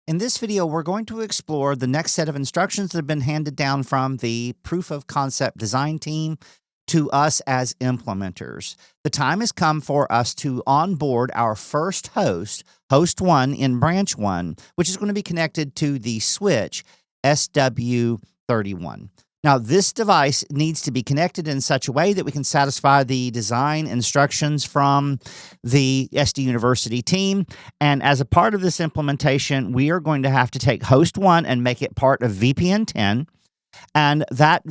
In this video, we're going to explore the next set of instructions that have been handed down from the proof of concept design team to us as implementers. The time has come for us to onboard our first host, host 1 in branch 1, which is going to be connected to the switch SW31. Now, this device needs to be connected in such a way that we can satisfy the design instructions from the SD University team. And as a part of this implementation, we are going to have to take host 1 and make it part of VPN 10. And that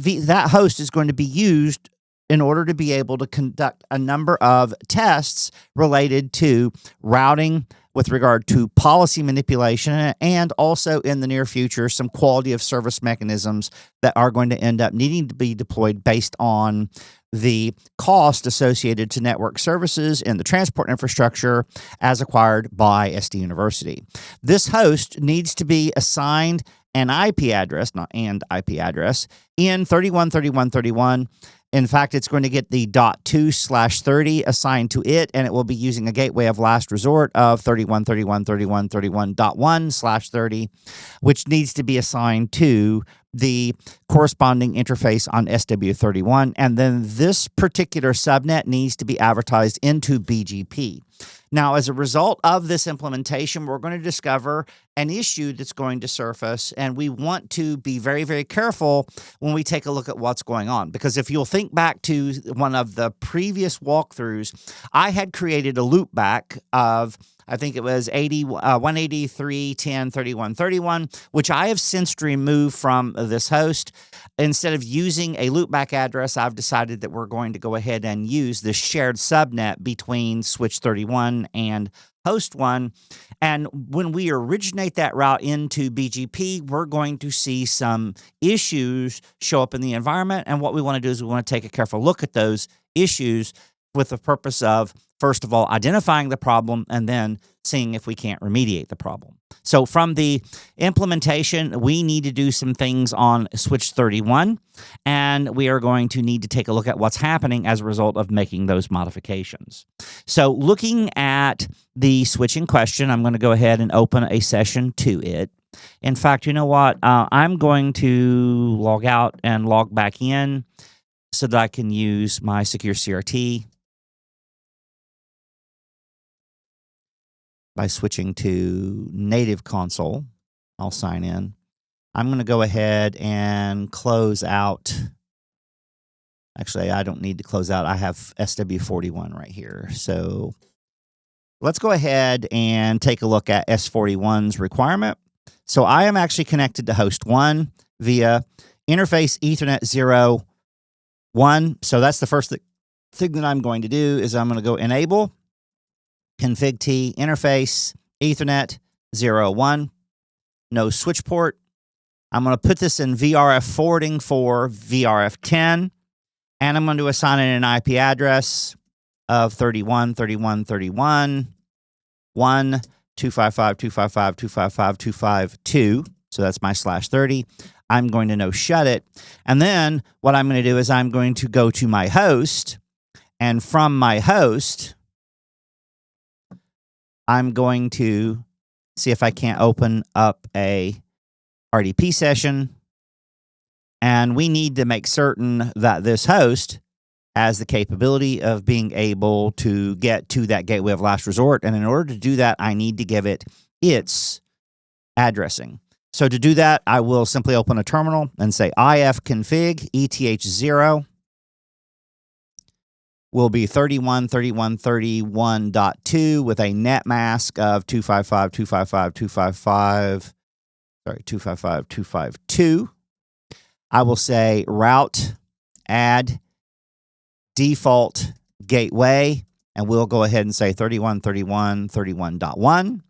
host is going to be used in order to be able to conduct a number of tests related to routing with regard to policy manipulation, and also in the near future, some quality of service mechanisms that are going to end up needing to be deployed based on the cost associated to network services and the transport infrastructure as acquired by SD University. This host needs to be assigned an IP address, not and IP address, in 313131. In fact, it's going to get the .2/30 assigned to it, and it will be using a gateway of last resort of 31313131.1/30, which needs to be assigned to the corresponding interface on SW31. And then this particular subnet needs to be advertised into BGP. Now, as a result of this implementation, we're going to discover an issue that's going to surface, and we want to be very, very careful when we take a look at what's going on. Because if you'll think back to one of the previous walkthroughs, I had created a loopback of, I think it was 183.10.31.31, which I have since removed from this host. Instead of using a loopback address, I've decided that we're going to go ahead and use the shared subnet between switch 31 and host 1. And when we originate that route into BGP, we're going to see some issues show up in the environment. And what we want to do is we want to take a careful look at those issues with the purpose of, first of all, identifying the problem and then seeing if we can't remediate the problem. So from the implementation, we need to do some things on switch 31, and we are going to need to take a look at what's happening as a result of making those modifications. So looking at the switch in question, I'm going to go ahead and open a session to it. In fact, you know what? I'm going to log out and log back in so that I can use my secure CRT by switching to native console. I'll sign in. I'm going to go ahead and close out. Actually, I don't need to close out. I have SW41 right here. So let's go ahead and take a look at S41's requirement. So I am actually connected to host 1 via interface Ethernet 0.1. So that's the first thing that I'm going to do is I'm going to go enable config T interface Ethernet 0.1, no switch port. I'm going to put this in VRF forwarding for VRF 10, and I'm going to assign it an IP address of 31.31.31, 1, 255.255.255.252. So that's my /30. I'm going to shut it. And then what I'm going to do is I'm going to go to my host, and from my host, I'm going to see if I can't open up a RDP session. And we need to make certain that this host has the capability of being able to get to that gateway of last resort. And in order to do that, I need to give it its addressing. So to do that, I will simply open a terminal and say ifconfig ETH0 will be 31.31.31.2 with a net mask of 255.255.252. I will say route add default gateway, and we'll go ahead and say 31.31.31.1.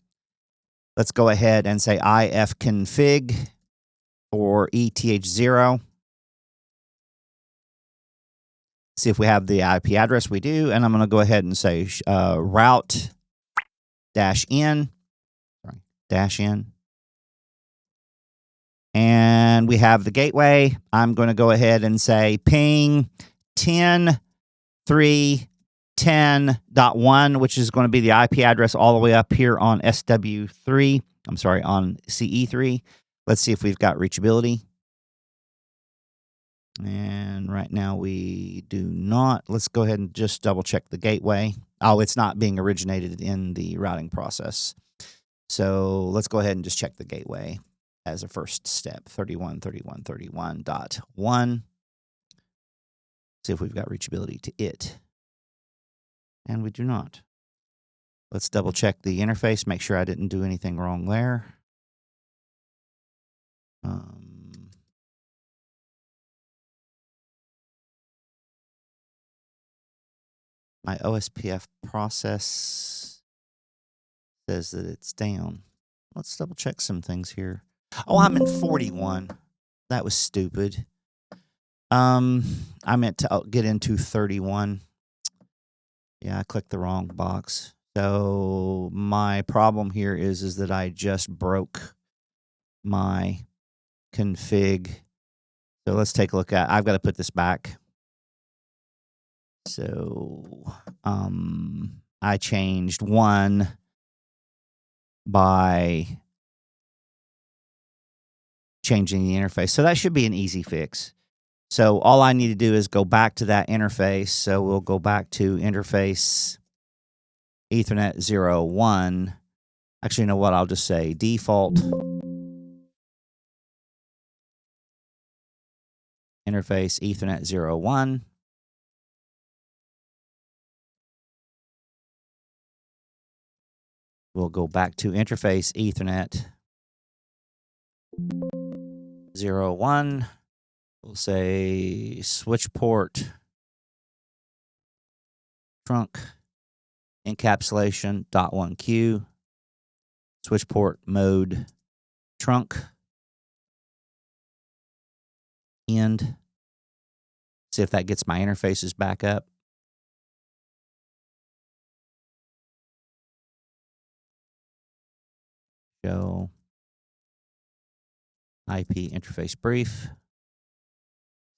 Let's go ahead and say ifconfig for ETH0. See if we have the IP address. We do. And I'm going to go ahead and say route -in. And we have the gateway. I'm going to go ahead and say ping 10.3.10.1, which is going to be the IP address all the way up here on SW3 I'm sorry, on CE3. Let's see if we've got reachability. And right now we do not. Let's go ahead and just double check the gateway. Oh, it's not being originated in the routing process. So let's go ahead and just check the gateway as a first step. 31.31.31.1. See if we've got reachability to it. And we do not. Let's double check the interface, make sure I didn't do anything wrong there. My OSPF process says that it's down. Let's double check some things here. Oh, I'm in 41. That was stupid. I meant to get into 31. Yeah, I clicked the wrong box. So my problem here is that I just broke my config. So let's take a look at. I've got to put this back. So I changed one by changing the interface. So that should be an easy fix. So all I need to do is go back to that interface. So we'll go back to interface Ethernet 0.1. Actually, you know what? I'll just say default interface Ethernet 0.1. We'll go back to interface Ethernet 0.1. We'll say switch port trunk encapsulation .1q switch port mode trunk end. See if that gets my interfaces back up. Show IP interface brief.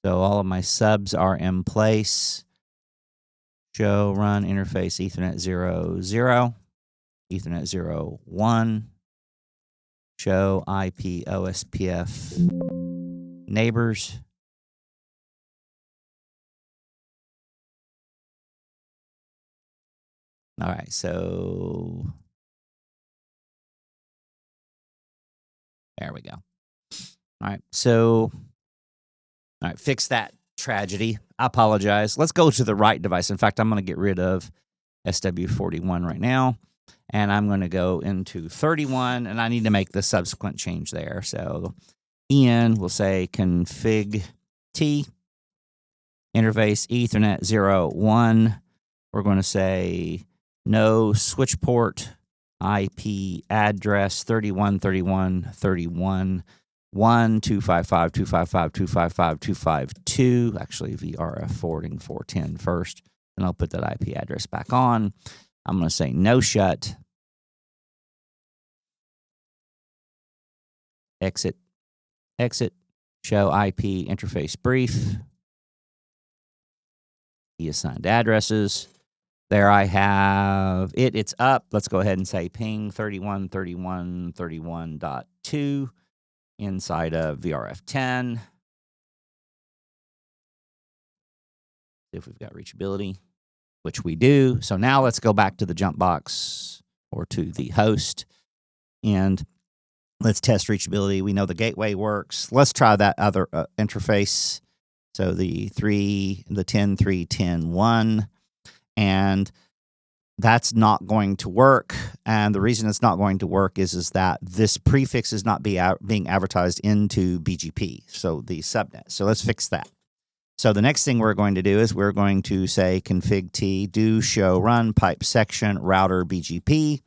So all of my subs are in place. Show run interface Ethernet 0.0, Ethernet 0.1. Show IP OSPF neighbors. All right, so there we go. All right, so all right, fix that tragedy. I apologize. Let's go to the right device. In fact, I'm going to get rid of SW41 right now, and I'm going to go into 31, and I need to make the subsequent change there. So in, we'll say config T, interface Ethernet 0.1. We're going to say no switch port IP address 31.31.31. 1.255.255.255.252. Actually, VRF forwarding 410 first. Then I'll put that IP address back on. I'm going to say no shut. Exit. Exit. Show IP interface brief. The assigned addresses. There I have it. It's up. Let's go ahead and say ping 31.31.31.2. Inside of VRF10. See if we've got reachability, which we do. So now let's go back to the jump box or to the host and let's test reachability. We know the gateway works. Let's try that other interface. So the 10.3.10.1, and that's not going to work. And the reason it's not going to work is that this prefix is not being advertised into BGP, so the subnet. So let's fix that. So the next thing we're going to do is we're going to say config T do show run pipe section router BGP.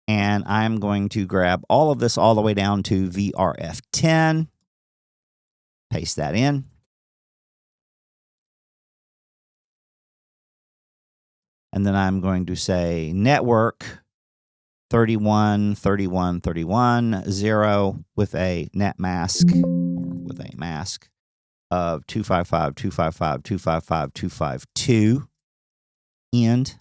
And I'm going to grab all of this all the way down to VRF10. Paste that in. And then I'm going to say network 31.31.31.0 with a net mask, or with a mask of 255.255.255.252 end.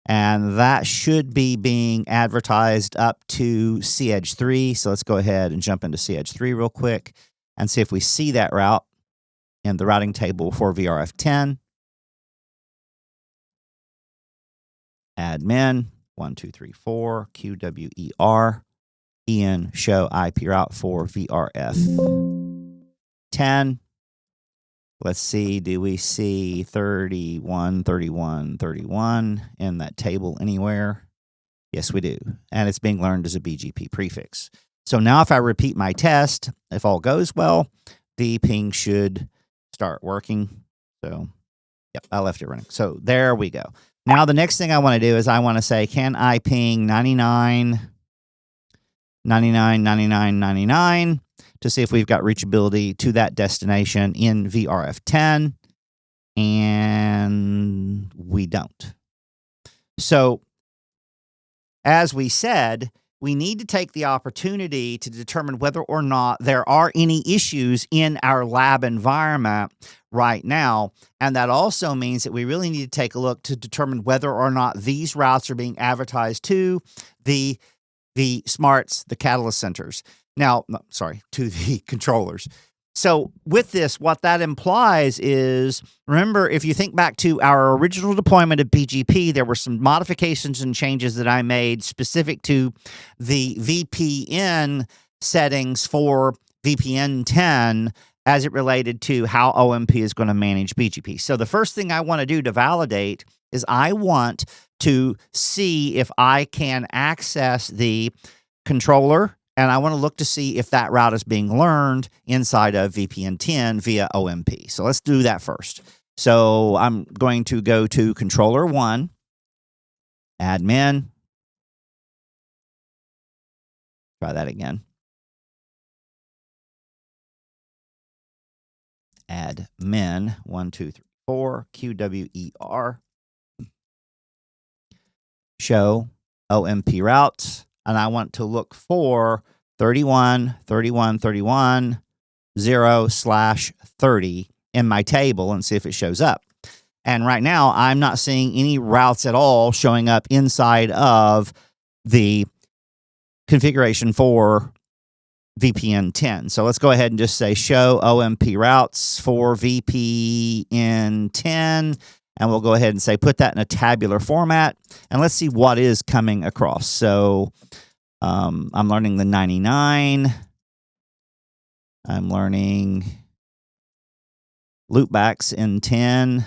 And that should be being advertised up to CEdge 3. So let's go ahead and jump into CEdge 3 real quick and see if we see that route in the routing table for VRF10. Admin 1234 QWER en show IP route for VRF10. Let's see, do we see 31, 31, 31 in that table anywhere? Yes, we do. And it's being learned as a BGP prefix. So now if I repeat my test, if all goes well, the ping should start working. So, yep, I left it running. So there we go. Now the next thing I want to do is I want to say, can I ping 99, 99, 99, 99 to see if we've got reachability to that destination in VRF10, and we don't. So, as we said, we need to take the opportunity to determine whether or not there are any issues in our lab environment right now. And that also means that we really need to take a look to determine whether or not these routes are being advertised to the smarts, the catalyst centers. Now, sorry, to the controllers. So with this, what that implies is, remember, if you think back to our original deployment of BGP, there were some modifications and changes that I made specific to the VPN settings for VPN 10 as it related to how OMP is going to manage BGP. So the first thing I want to do to validate is I want to see if I can access the controller, and I want to look to see if that route is being learned inside of VPN 10 via OMP. So let's do that first. So I'm going to go to Controller 1, Admin. Try that again. Admin 1234 QWER. Show OMP routes. And I want to look for 31, 31, 31, 0/30 in my table and see if it shows up. And right now, I'm not seeing any routes at all showing up inside of the configuration for VPN 10. So let's go ahead and just say show OMP routes for VPN 10. And we'll go ahead and say, put that in a tabular format, and let's see what is coming across. So I'm learning the 99. I'm learning loopbacks in 10.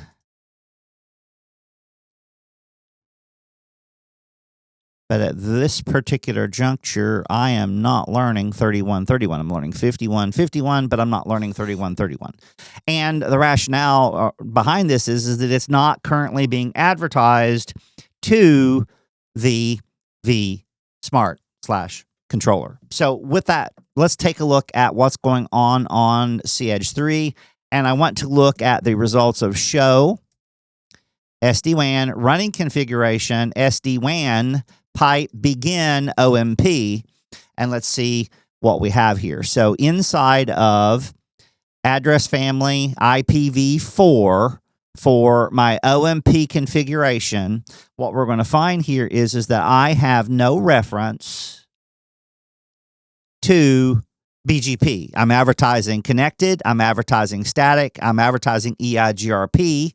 But at this particular juncture, I am not learning 3131. I'm learning 5151, but I'm not learning 3131. And the rationale behind this is that it's not currently being advertised to the smart/controller. So with that, let's take a look at what's going on CEdge 3. And I want to look at the results of show, SD-WAN, running configuration, SD-WAN, pipe begin OMP, and let's see what we have here. So inside of address family IPv4 for my OMP configuration, what we're going to find here is that I have no reference to BGP. I'm advertising connected, I'm advertising static, I'm advertising EIGRP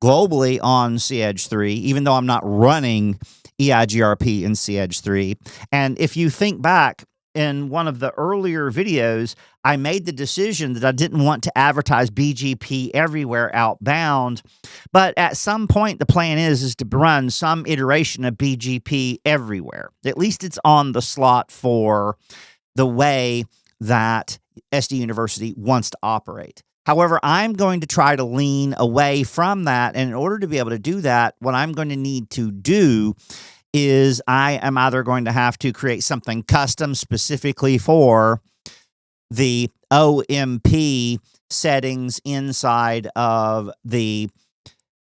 globally on CEdge 3, even though I'm not running EIGRP in CEdge 3. And if you think back, in one of the earlier videos, I made the decision that I didn't want to advertise BGP everywhere outbound. But at some point, the plan is to run some iteration of BGP everywhere. At least it's on the slot for the way that SD University wants to operate. However, I'm going to try to lean away from that. And in order to be able to do that, what I'm going to need to do is I am either going to have to create something custom specifically for the OMP settings inside of the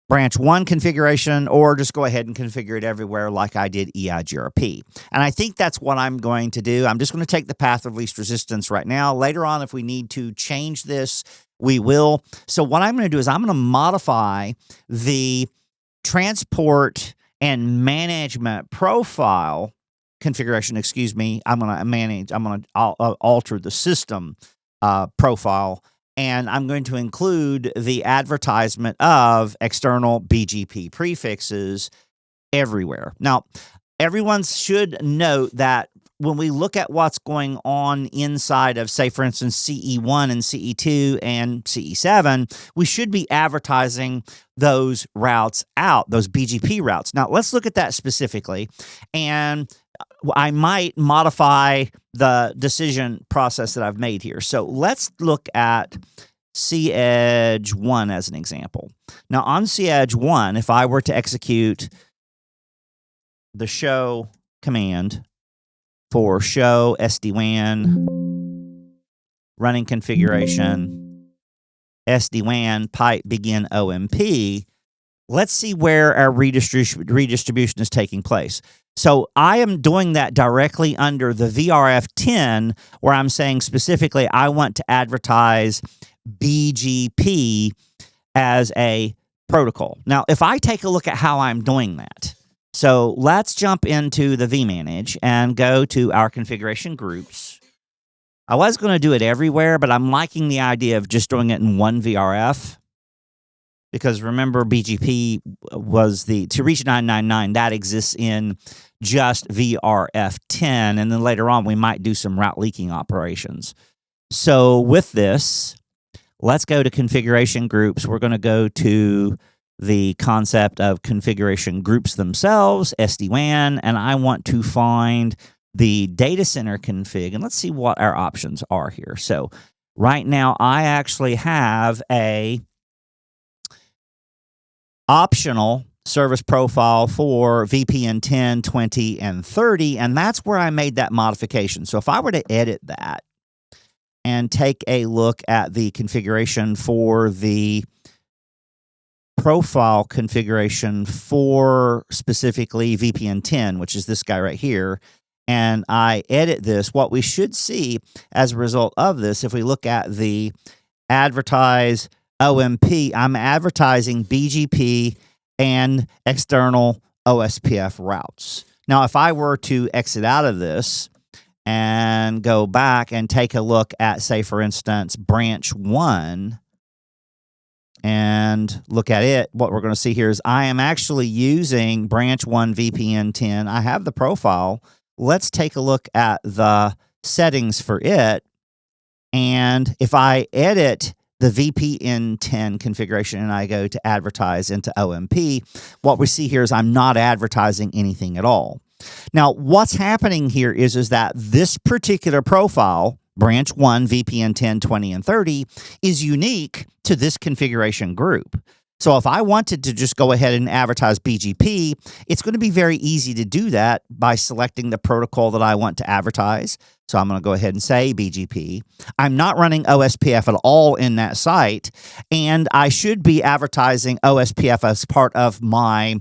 branch 1 configuration, or just go ahead and configure it everywhere like I did EIGRP. And I think that's what I'm going to do. I'm just going to take the path of least resistance right now. Later on, if we need to change this, we will. So what I'm going to do is I'm going to modify the transport and management profile configuration, excuse me, I'm going to alter the system profile, and I'm going to include the advertisement of external BGP prefixes everywhere. Now, everyone should note that when we look at what's going on inside of, say, for instance, CE1 and CE2 and CE7, we should be advertising those routes out, those BGP routes. Now, let's look at that specifically, and I might modify the decision process that I've made here. So let's look at CEdge1 as an example. Now, on CEdge1, if I were to execute the show command for show SD-WAN running configuration, SD-WAN pipe begin OMP, let's see where our redistribution is taking place. So I am doing that directly under the VRF10, where I'm saying specifically I want to advertise BGP as a protocol. Now, if I take a look at how I'm doing that, so let's jump into the vManage and go to our configuration groups. I was going to do it everywhere, but I'm liking the idea of just doing it in one VRF. Because remember, BGP was to reach 999, that exists in just VRF10. And then later on, we might do some route leaking operations. So with this, let's go to configuration groups. We're going to go to the concept of configuration groups themselves, SD-WAN, and I want to find the data center config. And let's see what our options are here. So right now, I actually have a optional service profile for VPN 10, 20, and 30, and that's where I made that modification. So if I were to edit that and take a look at the configuration for the profile configuration for specifically VPN 10, which is this guy right here, and I edit this, what we should see as a result of this, if we look at the advertise OMP, I'm advertising BGP and external OSPF routes. Now, if I were to exit out of this and go back and take a look at, say, for instance, branch 1 and look at it, what we're going to see here is I am actually using branch 1 VPN 10. I have the profile. Let's take a look at the settings for it. And if I edit the VPN 10 configuration and I go to advertise into OMP, what we see here is I'm not advertising anything at all. Now, what's happening here is that this particular profile, branch 1, VPN 10, 20, and 30, is unique to this configuration group. So if I wanted to just go ahead and advertise BGP, it's going to be very easy to do that by selecting the protocol that I want to advertise. So I'm going to go ahead and say BGP. I'm not running OSPF at all in that site, and I should be advertising OSPF as part of my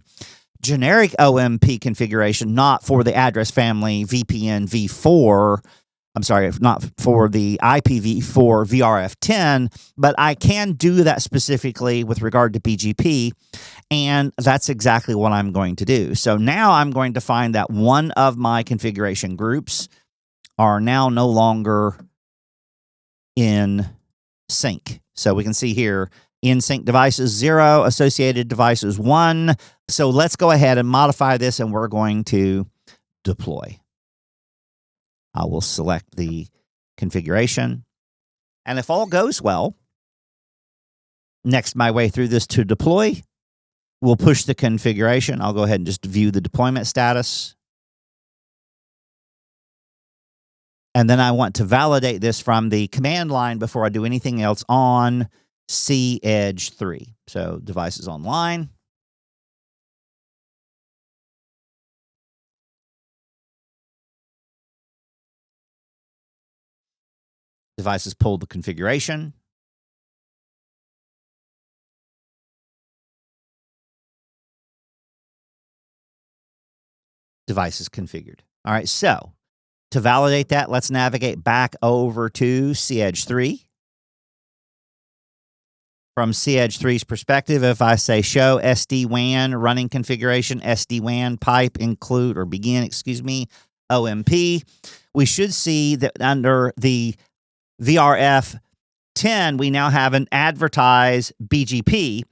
generic OMP configuration, not for the address family VPN v4. I'm sorry, not for the IPv4 VRF10, but I can do that specifically with regard to BGP, and that's exactly what I'm going to do. So now I'm going to find that one of my configuration groups are now no longer in sync. So we can see here, in sync devices 0, associated devices 1. So let's go ahead and modify this, and we're going to deploy. I will select the configuration. And if all goes well, next my way through this to deploy, we'll push the configuration. I'll go ahead and just view the deployment status. And then I want to validate this from the command line before I do anything else on CEdge 3. So devices online. Devices pulled the configuration. Devices configured. All right, so to validate that, let's navigate back over to CEdge 3. from CEdge3's perspective, if I say show SD-WAN running configuration, SD-WAN pipe include or begin, OMP, we should see that under the VRF 10, we now have an advertise BGP.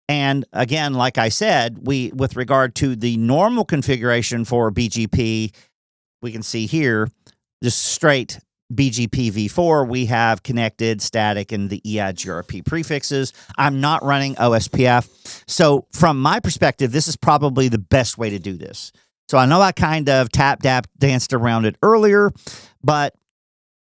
And again, like I said, with regard to the normal configuration for BGP, we can see here, just straight BGP v4, we have connected, static, and the EIGRP prefixes. I'm not running OSPF. So from my perspective, this is probably the best way to do this. So I know I kind of danced around it earlier, but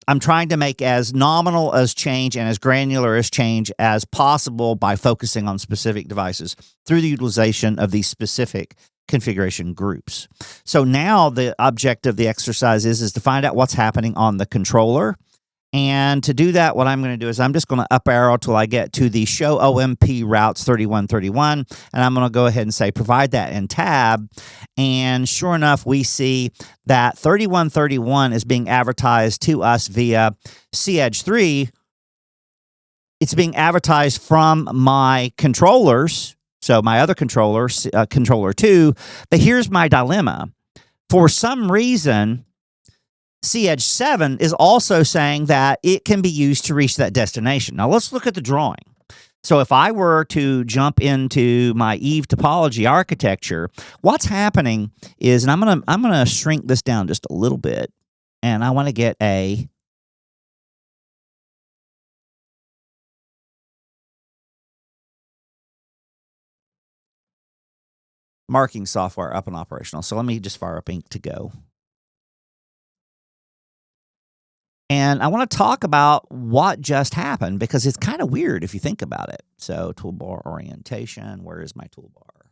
I'm trying to make as nominal as change and as granular as change as possible by focusing on specific devices through the utilization of these specific configuration groups. So now the object of the exercise is to find out what's happening on the controller. And to do that, what I'm going to do is I'm just going to up arrow till I get to the show OMP routes 3131. And I'm going to go ahead and say provide that in tab. And sure enough, we see that 3131 is being advertised to us via CEdge3. It's being advertised from my controllers. So my other controller, controller 2, but here's my dilemma. For some reason, CEdge7 is also saying that it can be used to reach that destination. Now let's look at the drawing. So if I were to jump into my Eve topology architecture, what's happening is, and I'm gonna shrink this down just a little bit, and I want to get a marking software up and operational. So let me just fire up Ink to go. And I want to talk about what just happened because it's kind of weird if you think about it. So toolbar orientation, where is my toolbar?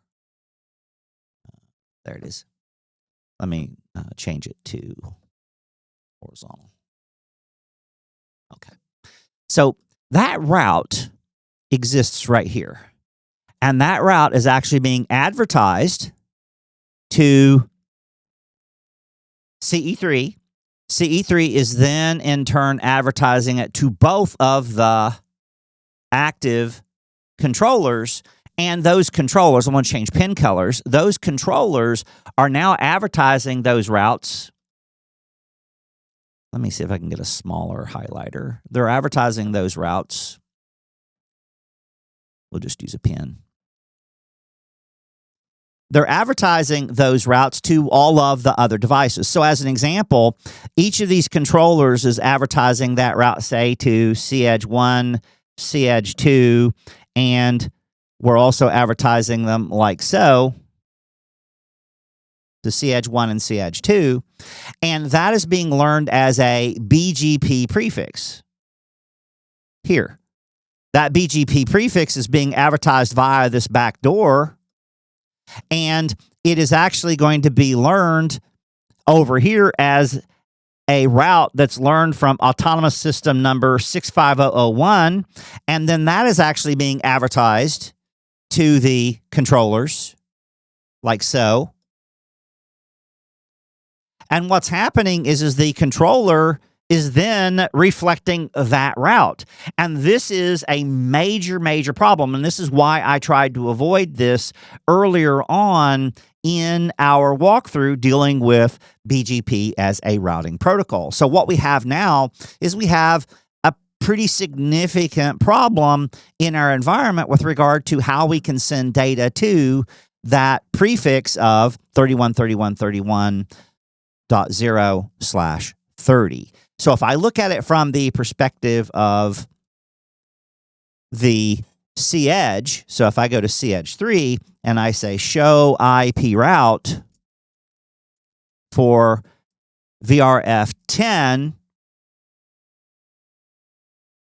There it is. Let me change it to horizontal. Okay. So that route exists right here. And that route is actually being advertised to CE3. CE3 is then, in turn, advertising it to both of the active controllers. And those controllers, I want to change pin colors, those controllers are now advertising those routes. Let me see if I can get a smaller highlighter. They're advertising those routes. We'll just use a pin. They're advertising those routes to all of the other devices. So as an example, each of these controllers is advertising that route, say, to CEdge1, CEdge2, and we're also advertising them like so to CEdge1 and CEdge2. And that is being learned as a BGP prefix here. That BGP prefix is being advertised via this back door. And it is actually going to be learned over here as a route that's learned from autonomous system number 65001. And then that is actually being advertised to the controllers like so. And what's happening is the controller is then reflecting that route. And this is a major, major problem. And this is why I tried to avoid this earlier on in our walkthrough dealing with BGP as a routing protocol. So what we have now is we have a pretty significant problem in our environment with regard to how we can send data to that prefix of 313131.0/30. So if I look at it from the perspective of the CEdge, so if I go to CEdge3 and I say show IP route for VRF10,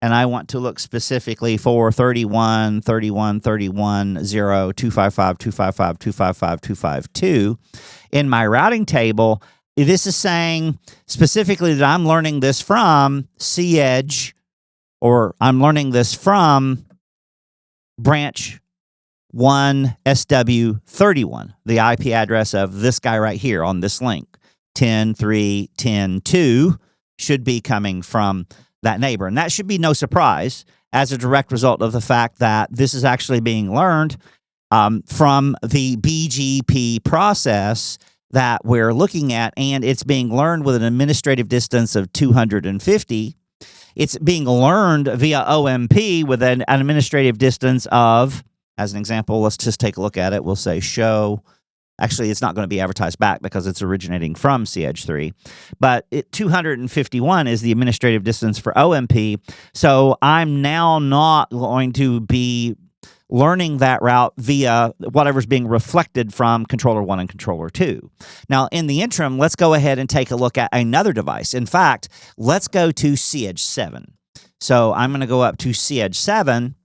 and I want to look specifically for 31.31.31.0.255.255.255.252 in my routing table, this is saying specifically that I'm learning this from CEdge, or I'm learning this from branch 1 SW31, the IP address of this guy right here on this link. 10.3.10.2 should be coming from that neighbor. And that should be no surprise, as a direct result of the fact that this is actually being learned from the BGP process that we're looking at, and it's being learned with an administrative distance of 250. It's being learned via OMP with an administrative distance of, as an example, let's just take a look at it. We'll say show. Actually, it's not going to be advertised back because it's originating from CH3. But 251 is the administrative distance for OMP. So I'm now not going to be learning that route via whatever's being reflected from Controller 1 and Controller 2. Now, in the interim, let's go ahead and take a look at another device. In fact, let's go to CH7. So I'm going to go up to CH7,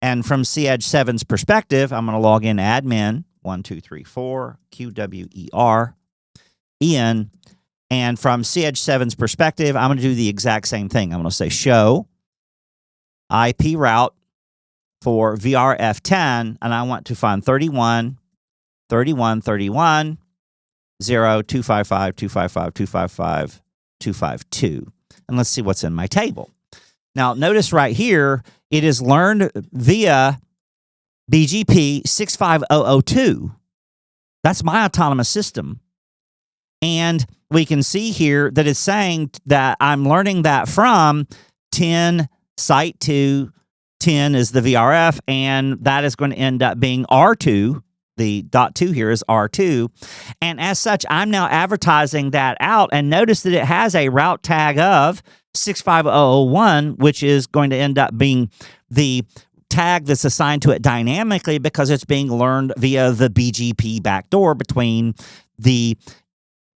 and from CH7's perspective, I'm going to log in admin 1234 QWER Ian, and from CH7's perspective, I'm going to do the exact same thing. I'm going to say show IP route for VRF10, and I want to find 31, 31, 31, 0, 255, 255, 255, 252. And let's see what's in my table. Now, notice right here, it is learned via BGP 65002. That's my autonomous system. And we can see here that it's saying that I'm learning that from 10 site 2, 10 is the VRF, and that is going to end up being R2. The .2 here is R2. And as such, I'm now advertising that out, and notice that it has a route tag of 65001, which is going to end up being the tag that's assigned to it dynamically because it's being learned via the BGP back door between the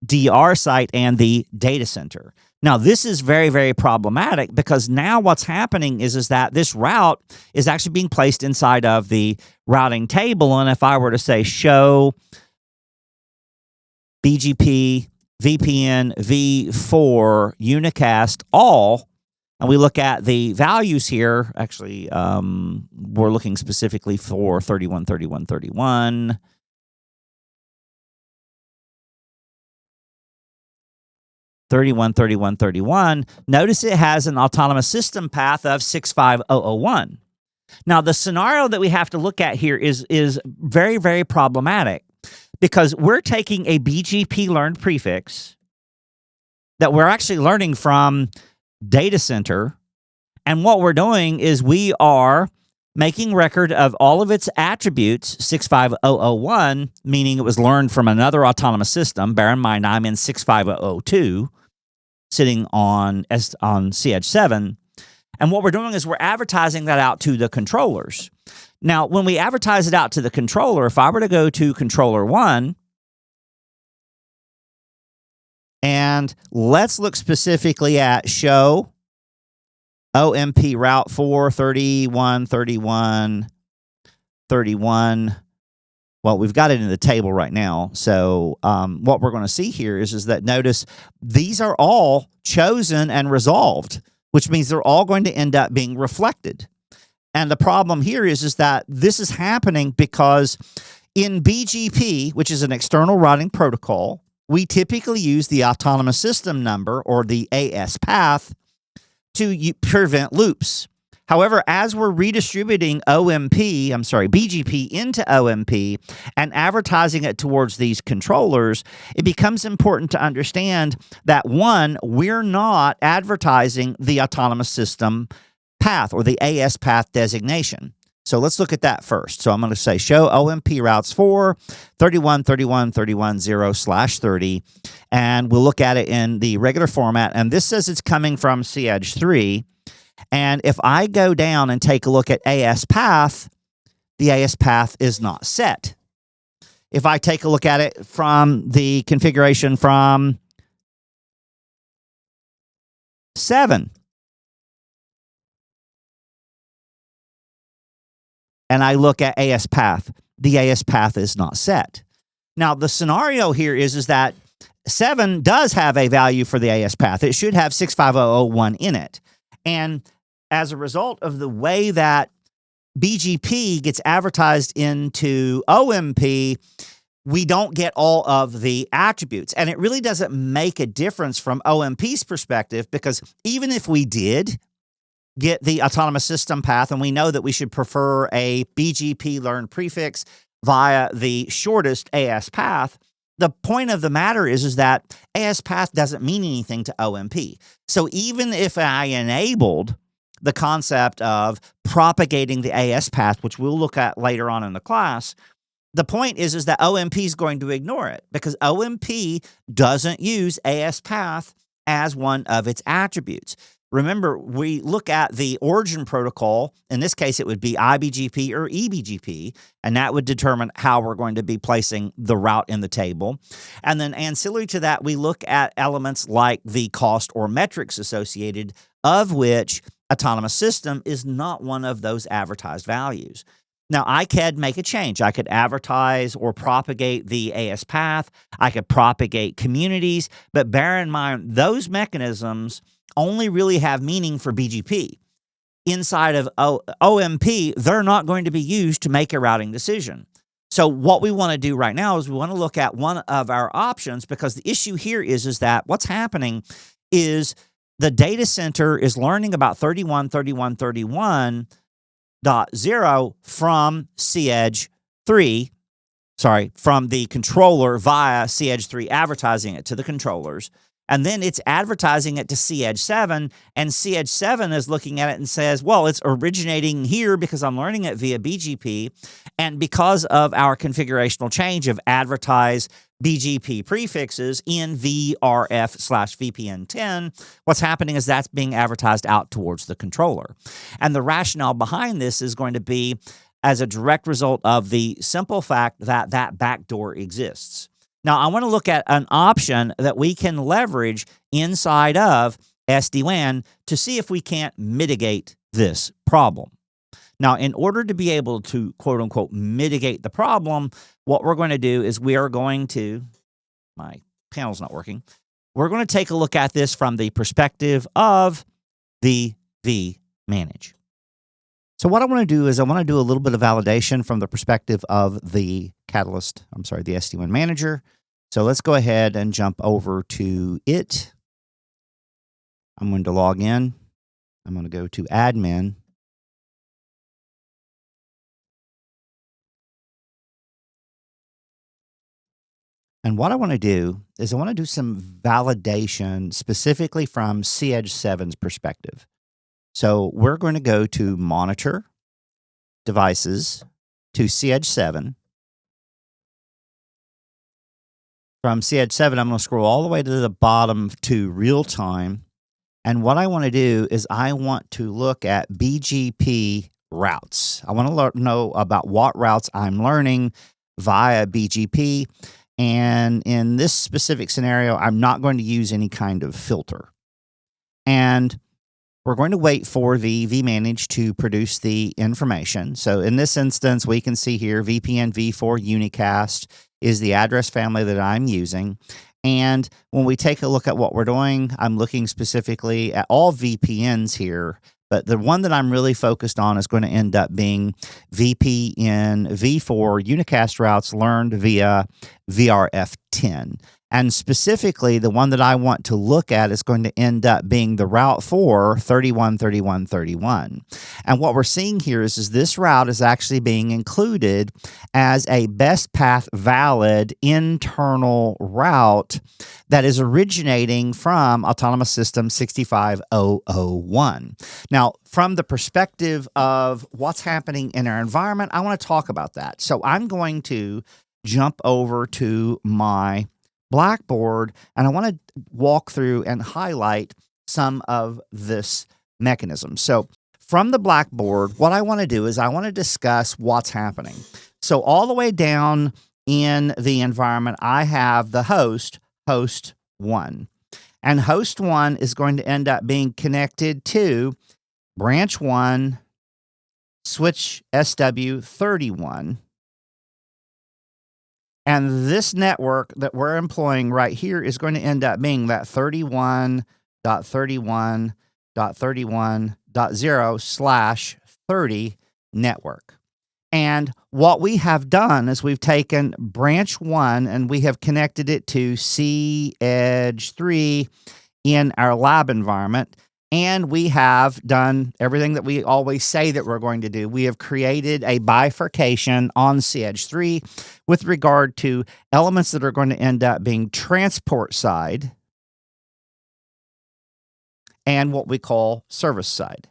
DR site and the data center. Now, this is very, very problematic because now what's happening is that this route is actually being placed inside of the routing table. And if I were to say show BGP VPN v4 unicast all, and we look at the values here, actually, we're looking specifically for 31, 31, 31. Notice it has an autonomous system path of 65001. Now, the scenario that we have to look at here is very, very problematic because we're taking a BGP learned prefix that we're actually learning from data center, and what we're doing is we are making record of all of its attributes, 65001, meaning it was learned from another autonomous system. Bear in mind, I'm in 65002. Sitting on CH7. And what we're doing is we're advertising that out to the controllers. Now, when we advertise it out to the controller, if I were to go to Controller 1, and let's look specifically at show OMP route 4, 31, 31, 31. Well, we've got it in the table right now. So what we're going to see here is that notice these are all chosen and resolved, which means they're all going to end up being reflected. And the problem here is that this is happening because in BGP, which is an external routing protocol, we typically use the autonomous system number or the AS path to prevent loops. However, as we're redistributing BGP into OMP and advertising it towards these controllers, it becomes important to understand that, one, we're not advertising the autonomous system path or the AS path designation. So let's look at that first. So I'm going to say show OMP routes 4, 31, 31, 31, 0/30, and we'll look at it in the regular format. And this says it's coming from CH3. And if I go down and take a look at AS path, the AS path is not set. If I take a look at it from the configuration from 7, and I look at AS path, the AS path is not set. Now, the scenario here is that 7 does have a value for the AS path. It should have 65001 in it. And as a result of the way that BGP gets advertised into OMP, we don't get all of the attributes. And it really doesn't make a difference from OMP's perspective because even if we did, get the autonomous system path, and we know that we should prefer a BGP learn prefix via the shortest AS path. The point of the matter is that AS path doesn't mean anything to OMP. So even if I enabled the concept of propagating the AS path, which we'll look at later on in the class, the point is that OMP is going to ignore it because OMP doesn't use AS path as one of its attributes. Remember, we look at the origin protocol. In this case, it would be IBGP or EBGP, and that would determine how we're going to be placing the route in the table. And then ancillary to that, we look at elements like the cost or metrics associated, of which autonomous system is not one of those advertised values. Now, I could make a change. I could advertise or propagate the AS path. I could propagate communities, but bear in mind, those mechanisms only really have meaning for BGP. Inside of OMP, they're not going to be used to make a routing decision. So what we want to do right now is we want to look at one of our options, because the issue here is that what's happening is the data center is learning about 31.31.31.0 from CEdge 3, from the controller via CEdge 3 advertising it to the controllers. And then it's advertising it to CEdge 7, and CEdge 7 is looking at it and says, well, it's originating here because I'm learning it via BGP, and because of our configurational change of advertise BGP prefixes in VRF/VPN10, what's happening is that's being advertised out towards the controller. And the rationale behind this is going to be as a direct result of the simple fact that that backdoor exists. Now, I want to look at an option that we can leverage inside of SD-WAN to see if we can't mitigate this problem. Now, in order to be able to, quote unquote, mitigate the problem, what we're going to do is we are going to, my panel's not working, we're going to take a look at this from the perspective of the vManage. So what I want to do is I want to do a little bit of validation from the perspective of the the SD-WAN manager. So let's go ahead and jump over to it. I'm going to log in. I'm going to go to admin. And what I want to do is I want to do some validation specifically from CEdge 7's perspective. So we're going to go to Monitor, Devices, to CEdge 7. From CEdge 7, I'm going to scroll all the way to the bottom to Real Time. And what I want to do is I want to look at BGP routes. I want to know about what routes I'm learning via BGP. And in this specific scenario, I'm not going to use any kind of filter. And we're going to wait for the vManage to produce the information. So in this instance, we can see here VPN v4 unicast is the address family that I'm using. And when we take a look at what we're doing, I'm looking specifically at all VPNs here, but the one that I'm really focused on is going to end up being VPN v4 unicast routes learned via VRF10. And specifically, the one that I want to look at is going to end up being the route for 31.31.31. And what we're seeing here is this route is actually being included as a best path valid internal route that is originating from Autonomous System 65001. Now, from the perspective of what's happening in our environment, I want to talk about that. So I'm going to jump over to my Blackboard, and I want to walk through and highlight some of this mechanism. So from the Blackboard, what I want to do is I want to discuss what's happening. So all the way down in the environment, I have the host 1. And host 1 is going to end up being connected to branch 1, switch SW31. And this network that we're employing right here is going to end up being that 31.31.31.0/30 network. And what we have done is we've taken branch 1 and we have connected it to CEdge 3 in our lab environment. And we have done everything that we always say that we're going to do. We have created a bifurcation on CEdge 3 with regard to elements that are going to end up being transport side and what we call service side.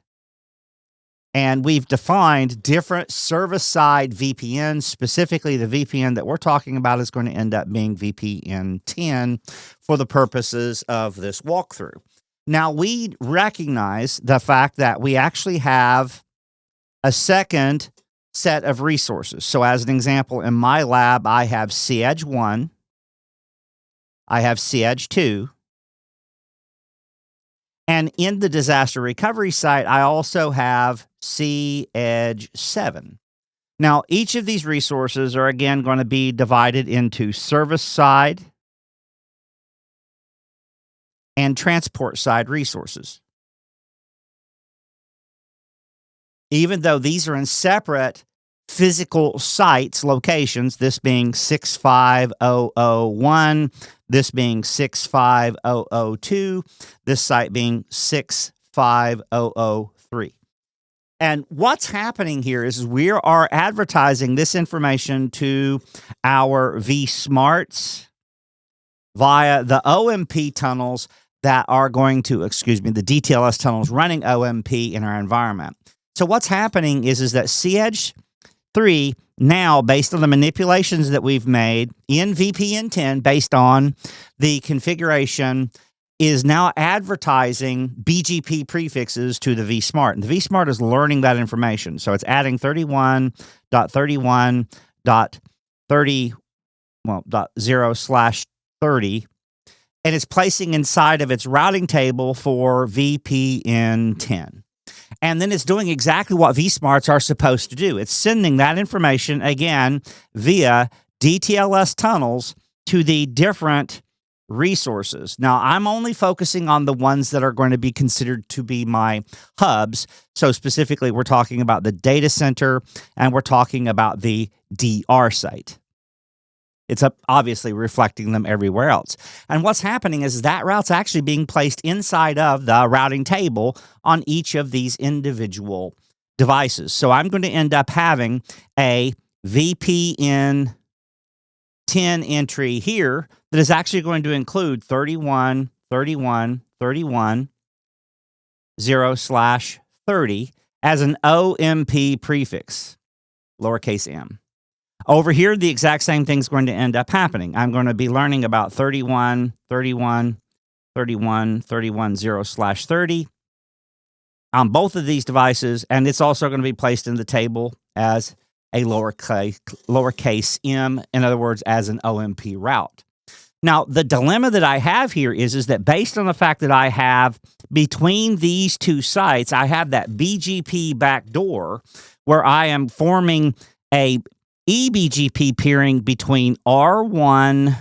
And we've defined different service-side VPNs. Specifically, the VPN that we're talking about is going to end up being VPN 10 for the purposes of this walkthrough. Now, we recognize the fact that we actually have a second set of resources. So as an example, in my lab, I have CEdge 1, I have CEdge 2, and in the disaster recovery site, I also have CEdge 7. Now, each of these resources are, again, going to be divided into service side and transport side resources. Even though these are in separate physical sites, locations, this being 65001, this being 65002, this site being 65003. And what's happening here is we are advertising this information to our vSmarts via the OMP tunnels that are going to, the DTLS tunnels running OMP in our environment. So what's happening is that CEdge 3 now, based on the manipulations that we've made in VPN 10, based on the configuration, is now advertising BGP prefixes to the vSmart. And the vSmart is learning that information. So it's adding 31.31.30/30, and it's placing inside of its routing table for VPN 10. And then it's doing exactly what vSmarts are supposed to do. It's sending that information, again, via DTLS tunnels to the different resources. Now, I'm only focusing on the ones that are going to be considered to be my hubs. So specifically, we're talking about the data center, and we're talking about the DR site. It's obviously reflecting them everywhere else. And what's happening is that route's actually being placed inside of the routing table on each of these individual devices. So I'm going to end up having a VPN 10 entry here that is actually going to include 31.31.31.0/30 as an OMP prefix, lowercase m. Over here, the exact same thing is going to end up happening. I'm going to be learning about 31.31.31.0/30 on both of these devices, and it's also going to be placed in the table as a lowercase m, in other words, as an OMP route. Now, the dilemma that I have here is that based on the fact that I have between these two sites, I have that BGP back door where I am forming a eBGP peering between R1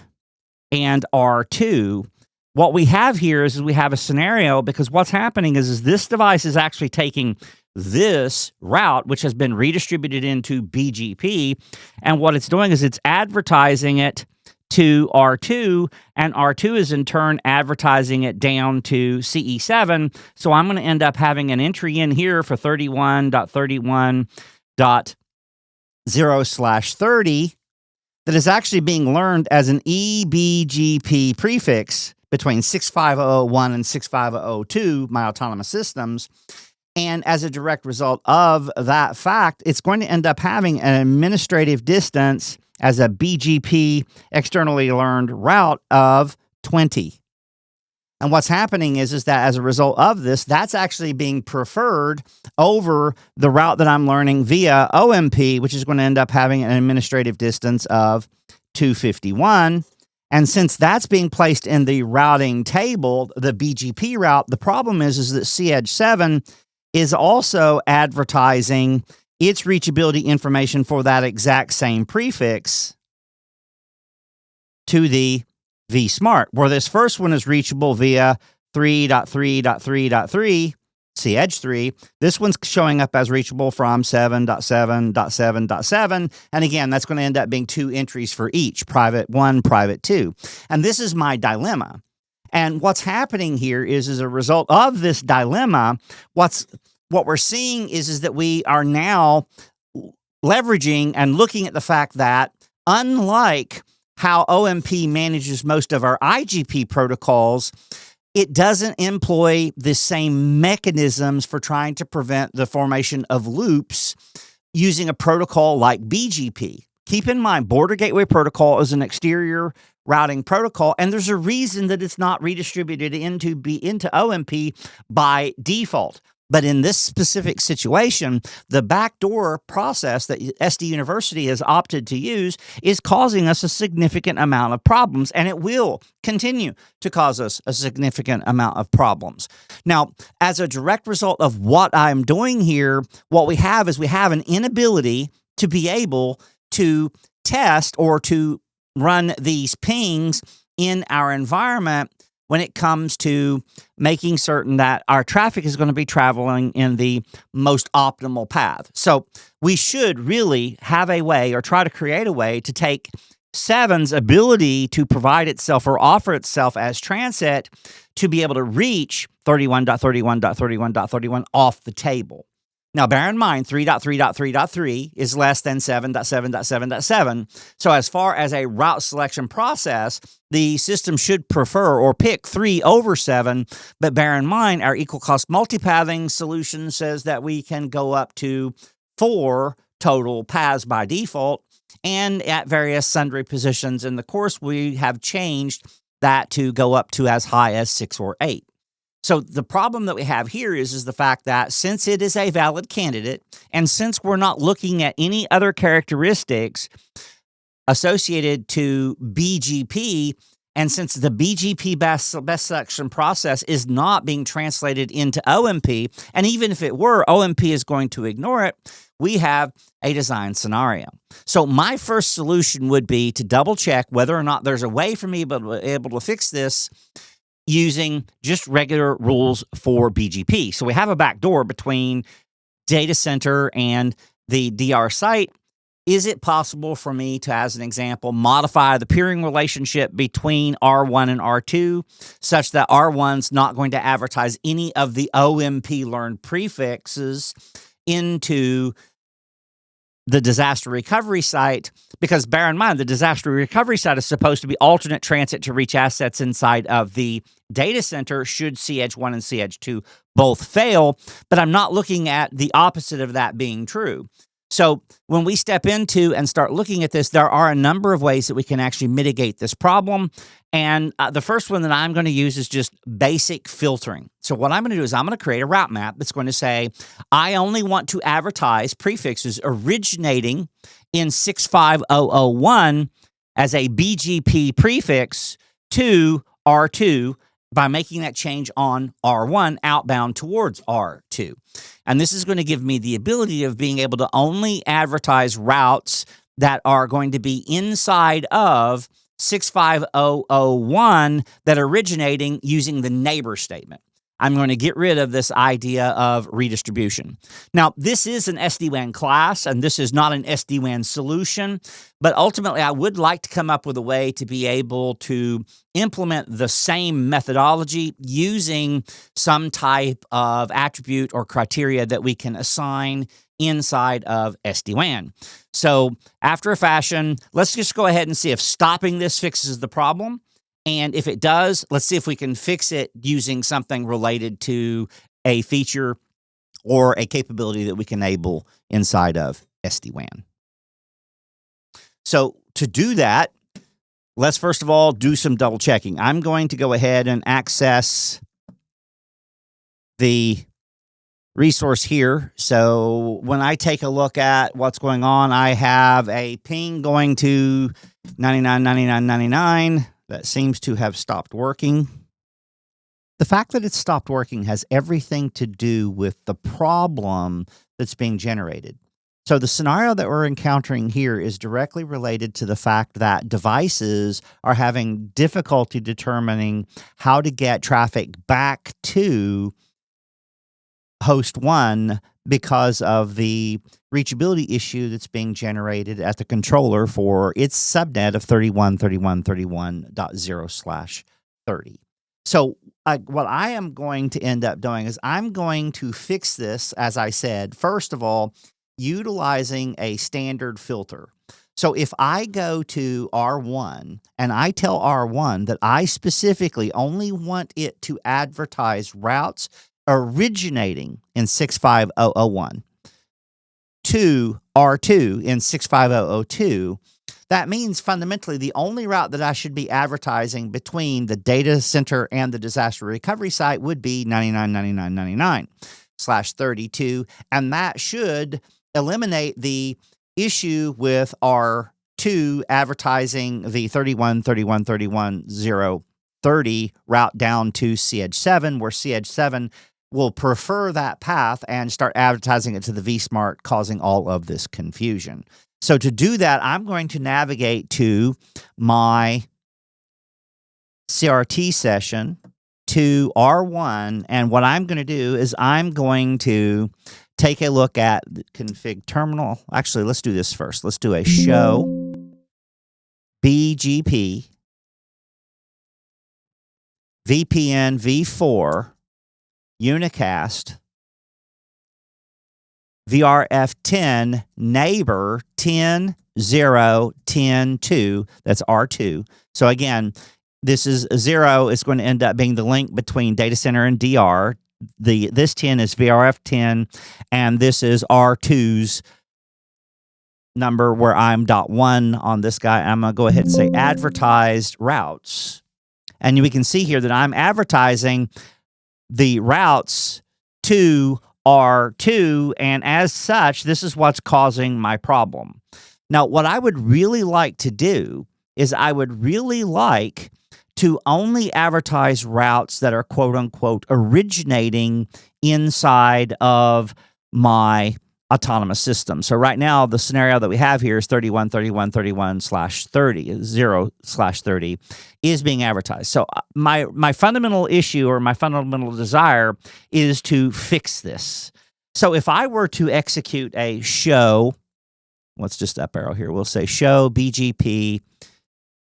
and R2. What we have here is we have a scenario, because what's happening is this device is actually taking this route, which has been redistributed into BGP, and what it's doing is it's advertising it to R2, and R2 is in turn advertising it down to CE7. So I'm going to end up having an entry in here for 31.31.0/30 that is actually being learned as an eBGP prefix between 65001 and 65002, my autonomous systems. And as a direct result of that fact, it's going to end up having an administrative distance as a BGP externally learned route of 20. And what's happening is that as a result of this, that's actually being preferred over the route that I'm learning via OMP, which is going to end up having an administrative distance of 251. And since that's being placed in the routing table, the BGP route, the problem is that CEdge 7 is also advertising its reachability information for that exact same prefix to the vSmart, where this first one is reachable via 3.3.3.3, CEdge 3. This one's showing up as reachable from 7.7.7.7. And again, that's going to end up being 2 entries for each, private 1, private 2. And this is my dilemma. And what's happening here is, as a result of this dilemma, what we're seeing is that we are now leveraging and looking at the fact that, unlike how OMP manages most of our IGP protocols, it doesn't employ the same mechanisms for trying to prevent the formation of loops using a protocol like BGP. Keep in mind, Border Gateway Protocol is an exterior routing protocol, and there's a reason that it's not redistributed into OMP by default. But in this specific situation, the backdoor process that SD University has opted to use is causing us a significant amount of problems, and it will continue to cause us a significant amount of problems. Now, as a direct result of what I'm doing here, what we have is we have an inability to be able to test or to run these pings in our environment when it comes to making certain that our traffic is going to be traveling in the most optimal path. So we should really have a way, or try to create a way, to take 7's ability to provide itself or offer itself as transit to be able to reach 31.31.31.31 off the table. Now, bear in mind, 3.3.3.3 is less than 7.7.7.7. So as far as a route selection process, the system should prefer or pick 3 over 7. But bear in mind, our equal cost multipathing solution says that we can go up to 4 total paths by default. And at various sundry positions in the course, we have changed that to go up to as high as 6 or 8. So the problem that we have here is the fact that, since it is a valid candidate, and since we're not looking at any other characteristics associated to BGP, and since the BGP best selection process is not being translated into OMP, and even if it were, OMP is going to ignore it, we have a design scenario. So my first solution would be to double check whether or not there's a way for me to be able to fix this using just regular rules for BGP. So we have a backdoor between data center and the DR site. Is it possible for me to, as an example, modify the peering relationship between R1 and R2 such that R1's not going to advertise any of the OMP learned prefixes into the disaster recovery site? Because bear in mind, the disaster recovery site is supposed to be alternate transit to reach assets inside of the data center should CH 1 and CH 2 both fail, but I'm not looking at the opposite of that being true. So when we step into and start looking at this, there are a number of ways that we can actually mitigate this problem. And the first one that I'm going to use is just basic filtering. So what I'm going to do is I'm going to create a route map that's going to say, I only want to advertise prefixes originating in 65001 as a BGP prefix to R2 by making that change on R1 outbound towards R2. And this is going to give me the ability of being able to only advertise routes that are going to be inside of 65001 that are originating using the neighbor statement. I'm going to get rid of this idea of redistribution. Now, this is an SD-WAN class, and this is not an SD-WAN solution, but ultimately I would like to come up with a way to be able to implement the same methodology using some type of attribute or criteria that we can assign inside of SD-WAN. So after a fashion, let's just go ahead and see if stopping this fixes the problem. And if it does, let's see if we can fix it using something related to a feature or a capability that we can enable inside of SD-WAN. So to do that, let's first of all do some double checking. I'm going to go ahead and access the resource here. So when I take a look at what's going on, I have a ping going to 99.99.99. That seems to have stopped working. The fact that it stopped working has everything to do with the problem that's being generated. So the scenario that we're encountering here is directly related to the fact that devices are having difficulty determining how to get traffic back to host 1 because of the reachability issue that's being generated at the controller for its subnet of 31.31.31.0/30. So what I am going to end up doing is I'm going to fix this, as I said, first of all, utilizing a standard filter. So if I go to R1 and I tell R1 that I specifically only want it to advertise routes originating in 65001 to R2 in 65002, that means fundamentally the only route that I should be advertising between the data center and the disaster recovery site would be 99.99.99/32, and that should eliminate the issue with R2 advertising the 31.31.31.030 route down to CH7, where CH7 will prefer that path and start advertising it to the vSmart, causing all of this confusion. So to do that, I'm going to navigate to my CRT session, to R1, and what I'm going to do is I'm going to take a look at the config terminal. Actually, let's do this first. Let's do a show BGP VPN v4 unicast VRF10 neighbor 10.0.10.2. That's R2. So again, this is 0. It's going to end up being the link between data center and DR. This 10 is VRF10, and this is R2's number where I'm .1 on this guy. I'm going to go ahead and say advertised routes. And we can see here that I'm advertising the routes to R2, and as such, this is what's causing my problem. Now, what I would really like to do is I would really like to only advertise routes that are quote-unquote originating inside of my autonomous system. So right now, the scenario that we have here is 31.31.31/30, 0/30 is being advertised. So my fundamental issue or my fundamental desire is to fix this. So if I were to execute a show, let's just up arrow here. We'll say show BGP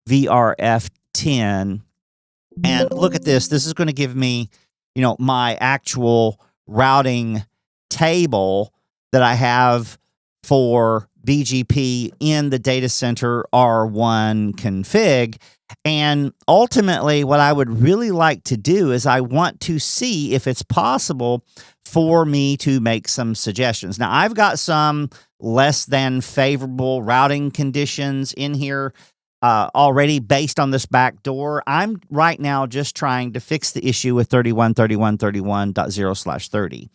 VRF10, and look at this. This is going to give me, my actual routing table that I have for BGP in the data center R1 config. And ultimately, what I would really like to do is I want to see if it's possible for me to make some suggestions. Now, I've got some less than favorable routing conditions in here already based on this backdoor. I'm right now just trying to fix the issue with 31.31.31.0/30.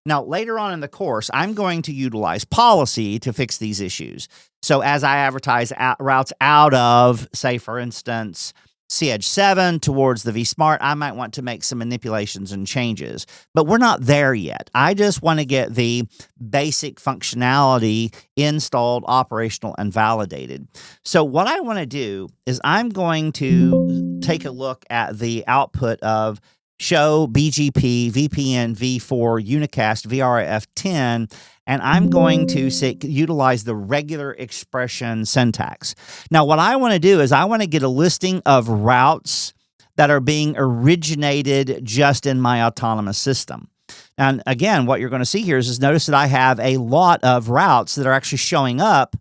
Now, later on in the course, I'm going to utilize policy to fix these issues. So as I advertise routes out of, say, for instance, CH7 towards the vSmart, I might want to make some manipulations and changes. But we're not there yet. I just want to get the basic functionality installed, operational, and validated. So what I want to do is I'm going to take a look at the output of show BGP VPN v4 unicast VRF10, and I'm going to utilize the regular expression syntax. Now, what I want to do is I want to get a listing of routes that are being originated just in my autonomous system. And again, what you're going to see here is notice that I have a lot of routes that are actually showing up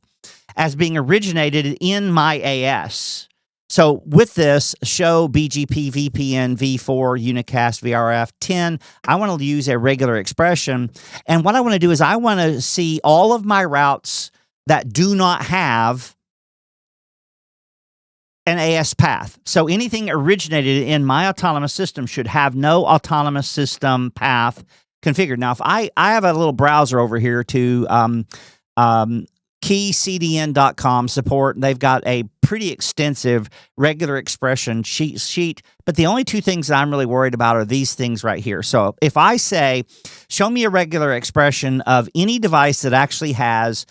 as being originated in my AS. So with this show BGP VPN v4 unicast VRF10, I want to use a regular expression. And what I want to do is I want to see all of my routes that do not have an AS path. So anything originated in my autonomous system should have no autonomous system path configured. Now, if I have a little browser over here to keycdn.com support. They've got a pretty extensive regular expression sheet, but the only two things that I'm really worried about are these things right here. So if I say, show me a regular expression of any device that actually has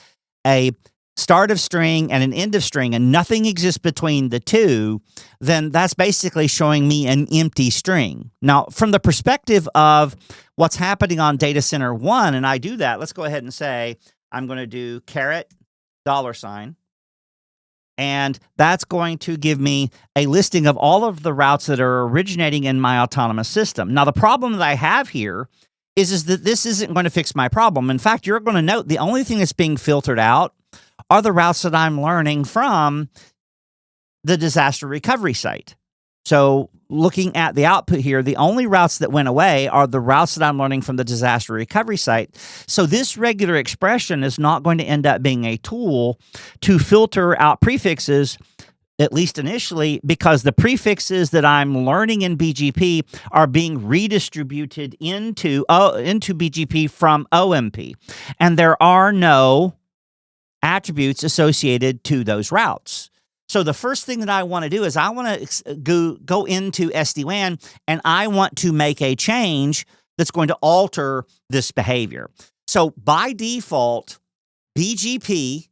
a start of string and an end of string and nothing exists between the two, then that's basically showing me an empty string. Now, from the perspective of what's happening on data center 1, and I do that, let's go ahead and say, I'm going to do $, And that's going to give me a listing of all of the routes that are originating in my autonomous system. Now, the problem that I have here is that this isn't going to fix my problem. In fact, you're going to note the only thing that's being filtered out are the routes that I'm learning from the disaster recovery site. So looking at the output here, the only routes that went away are the routes that I'm learning from the disaster recovery site. So this regular expression is not going to end up being a tool to filter out prefixes, at least initially, because the prefixes that I'm learning in BGP are being redistributed into BGP from OMP. And there are no attributes associated to those routes. So the first thing that I want to do is I want to go into SD-WAN, and I want to make a change that's going to alter this behavior. So by default, BGP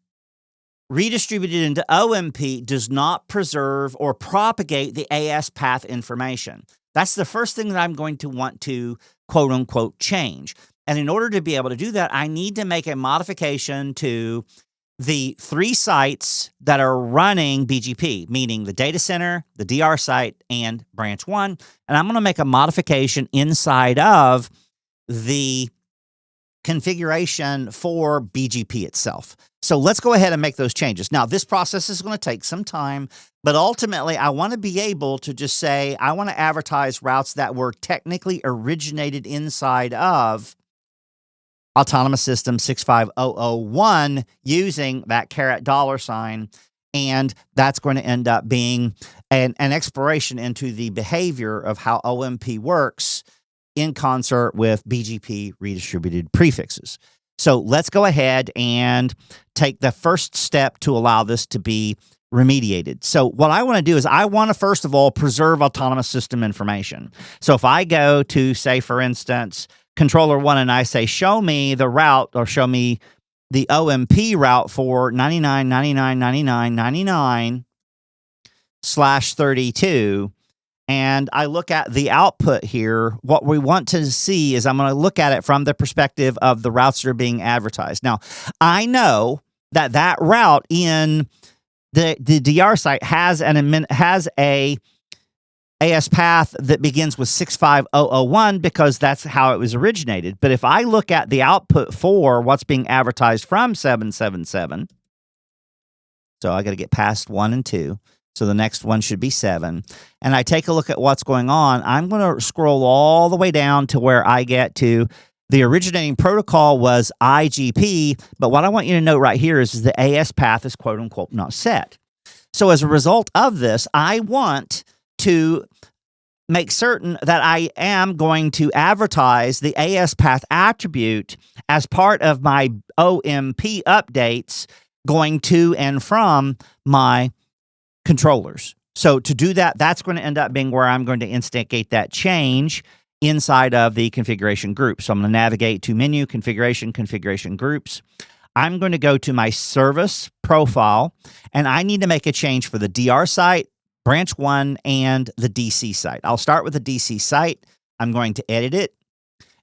redistributed into OMP does not preserve or propagate the AS path information. That's the first thing that I'm going to want to quote unquote change. And in order to be able to do that, I need to make a modification to the 3 sites that are running BGP, meaning the data center, the DR site, and branch 1. And I'm going to make a modification inside of the configuration for BGP itself. So let's go ahead and make those changes. Now, this process is going to take some time, but ultimately, I want to be able to just say, I want to advertise routes that were technically originated inside of Autonomous System 65001 using that $, and that's going to end up being an exploration into the behavior of how OMP works in concert with BGP redistributed prefixes. So let's go ahead and take the first step to allow this to be remediated. So what I want to do is I want to, first of all, preserve autonomous system information. So if I go to, say, for instance, Controller 1 and I say, show me the route or show me the OMP route for 99.99.99.99/32, and I look at the output here, what we want to see is I'm going to look at it from the perspective of the routes that are being advertised. Now, I know that that route in the DR site has a AS path that begins with 65001 because that's how it was originated. But if I look at the output for what's being advertised from 777, so I got to get past 1 and 2. So the next one should be 7. And I take a look at what's going on. I'm going to scroll all the way down to where I get to the originating protocol was IGP. But what I want you to note right here is the AS path is quote unquote not set. So as a result of this, I want to make certain that I am going to advertise the AS path attribute as part of my OMP updates going to and from my controllers. So to do that, that's going to end up being where I'm going to instigate that change inside of the configuration group. So I'm going to navigate to menu, configuration, configuration groups. I'm going to go to my service profile, and I need to make a change for the DR site, branch 1, and the DC site. I'll start with the DC site. I'm going to edit it.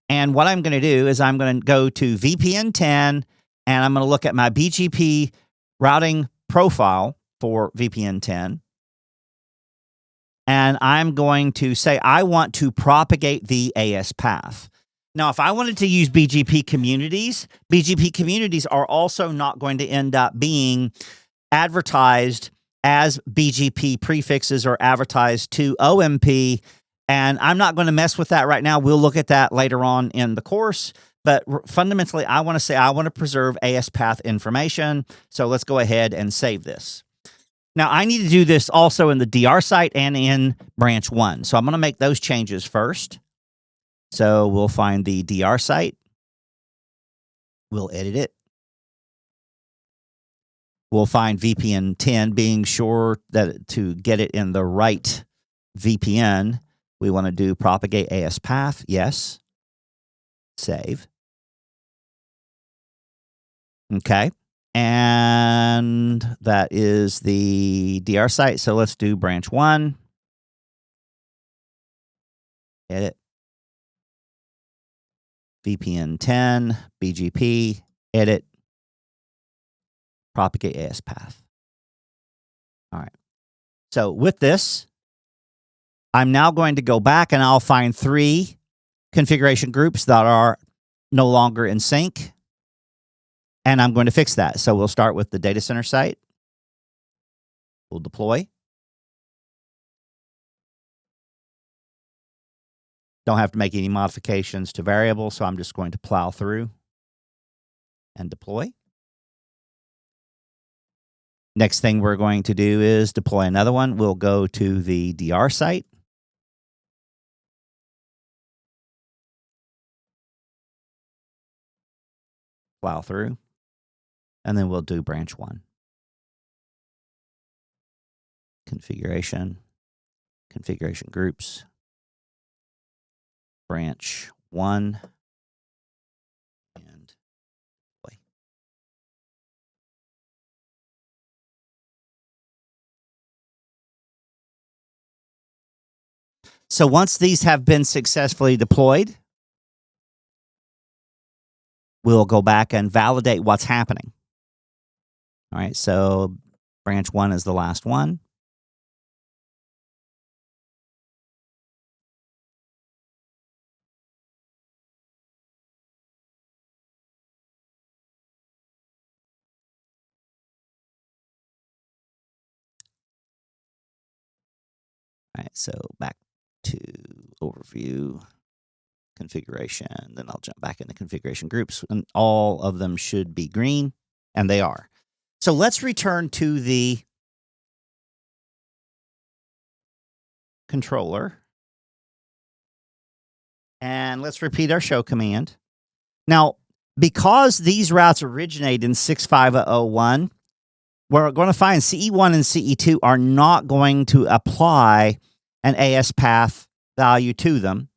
And what I'm going to do is I'm going to go to VPN 10, and I'm going to look at my BGP routing profile for VPN 10. And I'm going to say I want to propagate the AS path. Now, if I wanted to use BGP communities are also not going to end up being advertised as BGP prefixes or advertised to OMP, and I'm not going to mess with that right now. We'll look at that later on in the course, but fundamentally, I want to say I want to preserve AS path information, so let's go ahead and save this. Now, I need to do this also in the DR site and in branch 1, so I'm going to make those changes first. So we'll find the DR site, we'll edit it. We'll find VPN 10, being sure that to get it in the right VPN, we want to do propagate AS path. Yes. Save. Okay. And that is the DR site. So let's do branch 1. Edit. VPN 10, BGP, edit. Propagate AS path. All right. So with this, I'm now going to go back and I'll find 3 configuration groups that are no longer in sync. And I'm going to fix that. So we'll start with the data center site. We'll deploy. Don't have to make any modifications to variables, so I'm just going to plow through and deploy. Next thing we're going to do is deploy another one. We'll go to the DR site. Plow through. And then we'll do branch 1. Configuration groups, branch 1, and deploy. So once these have been successfully deployed, we'll go back and validate what's happening. All right, so branch 1 is the last one. All right, so back to overview, configuration, then I'll jump back into configuration groups, and all of them should be green, and they are. So let's return to the controller, and let's repeat our show command. Now, because these routes originate in 65001, we're going to find CE1 and CE2 are not going to apply an AS path value to them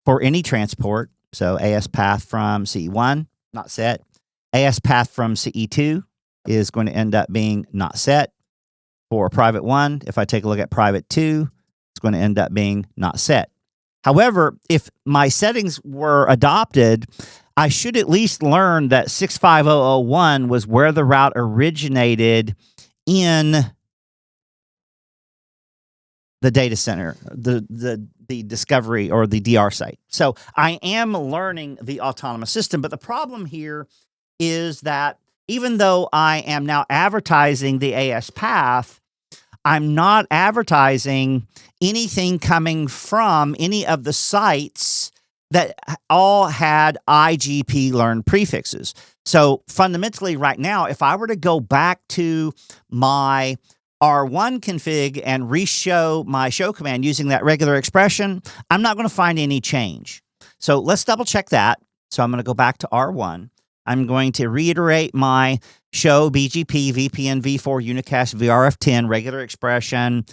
for any transport. So AS path from CE1, not set. AS path from CE2 is going to end up being not set. For private 1, if I take a look at private 2, it's going to end up being not set. However, if my settings were adopted, I should at least learn that 65001 was where the route originated in the data center, the discovery or the DR site. So I am learning the autonomous system, but the problem here is that even though I am now advertising the AS path, I'm not advertising anything coming from any of the sites that all had IGP learn prefixes. So fundamentally right now, if I were to go back to my R1 config and re-show my show command using that regular expression, I'm not going to find any change. So let's double check that. So I'm going to go back to R1. I'm going to reiterate my show BGP, VPN, V4, unicast, VRF10, regular expression,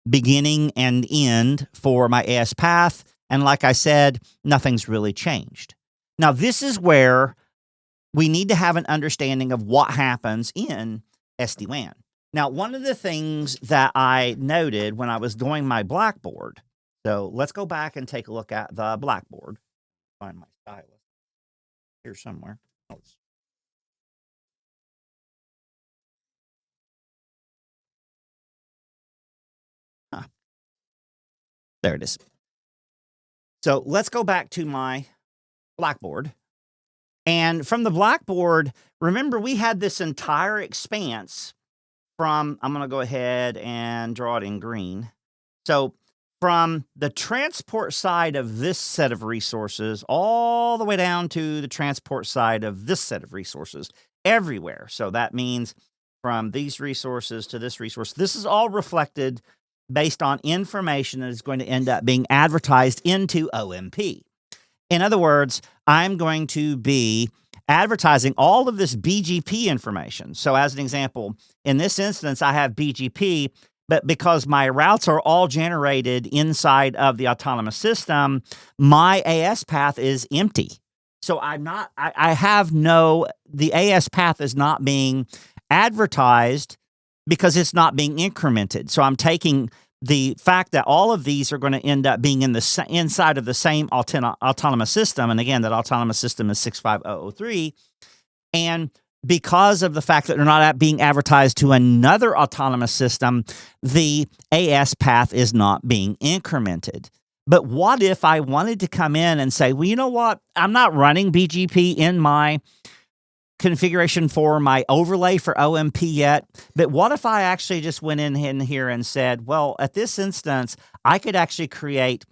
beginning and end for my AS path. And like I said, nothing's really changed. Now, this is where we need to have an understanding of what happens in SD-WAN. Now, one of the things that I noted when I was doing my blackboard, so let's go back and take a look at the blackboard. Find my stylus here somewhere. There it is. So let's go back to my blackboard. And from the blackboard, remember we had this entire expanse from, I'm going to go ahead and draw it in green. So from the transport side of this set of resources all the way down to the transport side of this set of resources everywhere. So that means from these resources to this resource, this is all reflected based on information that is going to end up being advertised into OMP. In other words, I'm going to be advertising all of this BGP information. So as an example, in this instance, I have BGP, but because my routes are all generated inside of the autonomous system, my AS path is empty. So the AS path is not being advertised because it's not being incremented. So I'm taking the fact that all of these are going to end up being inside of the same autonomous system. And again, that autonomous system is 65003. And because of the fact that they're not being advertised to another autonomous system, the AS path is not being incremented. But what if I wanted to come in and say, well, you know what? I'm not running BGP in my configuration for my overlay for OMP yet, but what if I actually just went in here and said, well, at this instance, I could actually create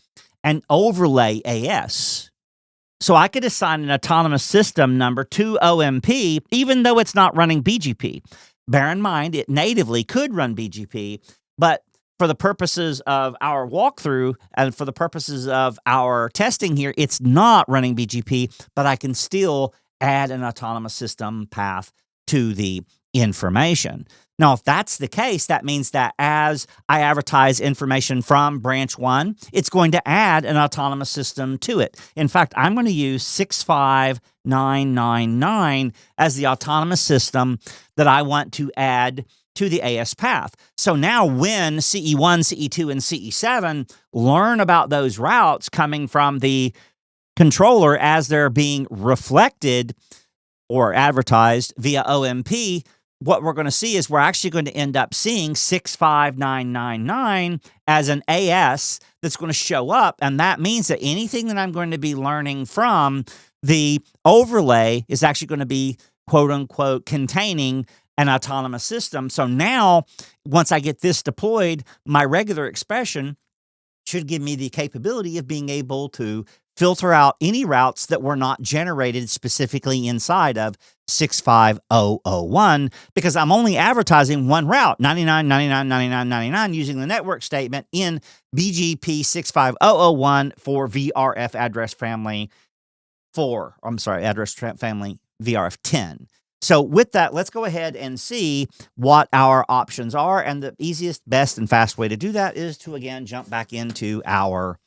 an Overlay-AS. So I could assign an autonomous system number to OMP, even though it's not running BGP. Bear in mind, it natively could run BGP, but for the purposes of our walkthrough and for the purposes of our testing here, it's not running BGP, but I can still add an autonomous system path to the information. Now, if that's the case, that means that as I advertise information from branch 1, it's going to add an autonomous system to it. In fact, I'm going to use 65999 as the autonomous system that I want to add to the AS path. So now when CE1, CE2, and CE7 learn about those routes coming from the controller as they're being reflected or advertised via OMP, what we're going to see is we're actually going to end up seeing 65999 as an AS that's going to show up. And that means that anything that I'm going to be learning from the overlay is actually going to be, quote unquote, containing an autonomous system. So now, once I get this deployed, my regular expression should give me the capability of being able to filter out any routes that were not generated specifically inside of 65001, because I'm only advertising one route, 99, 99, 99, 99, using the network statement in BGP 65001 for VRF address family address family VRF 10. So with that, let's go ahead and see what our options are. And the easiest, best, and fast way to do that is to, again, jump back into our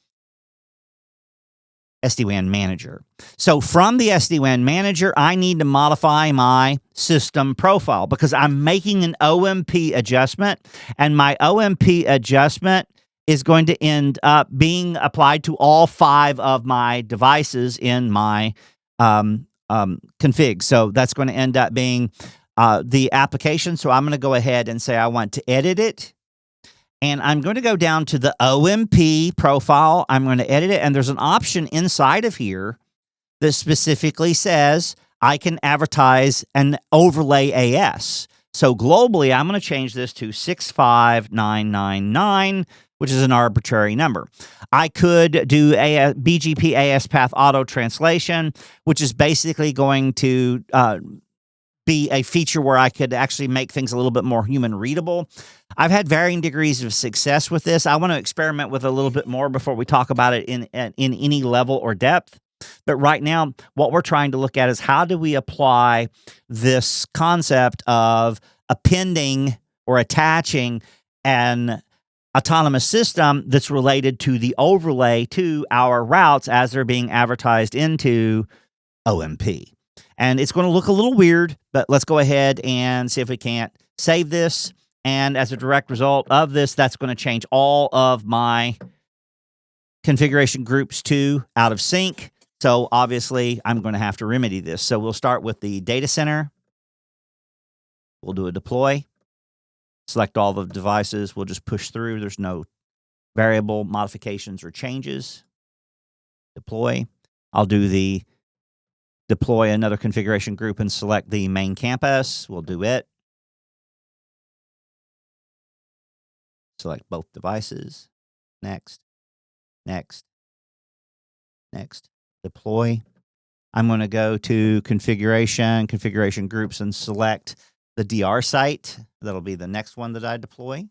SD-WAN manager. So from the SD-WAN manager, I need to modify my system profile because I'm making an OMP adjustment, and my OMP adjustment is going to end up being applied to all 5 of my devices in my config. So that's going to end up being the application. So I'm going to go ahead and say I want to edit it. And I'm going to go down to the OMP profile. I'm going to edit it. And there's an option inside of here that specifically says I can advertise an Overlay-AS. So globally, I'm going to change this to 65999, which is an arbitrary number. I could do a BGP AS path auto translation, which is basically going to be a feature where I could actually make things a little bit more human readable. I've had varying degrees of success with this. I want to experiment with a little bit more before we talk about it in any level or depth. But right now, what we're trying to look at is how do we apply this concept of appending or attaching an autonomous system that's related to the overlay to our routes as they're being advertised into OMP. And it's going to look a little weird, but let's go ahead and see if we can't save this. And as a direct result of this, that's going to change all of my configuration groups to out of sync. So obviously, I'm going to have to remedy this. So we'll start with the data center. We'll do a deploy. Select all the devices. We'll just push through. There's no variable modifications or changes. Deploy. I'll do the deploy another configuration group and select the main campus. We'll do it. Select both devices. Next. Next. Next. Deploy. I'm going to go to configuration groups, and select the DR site. That'll be the next one that I deploy.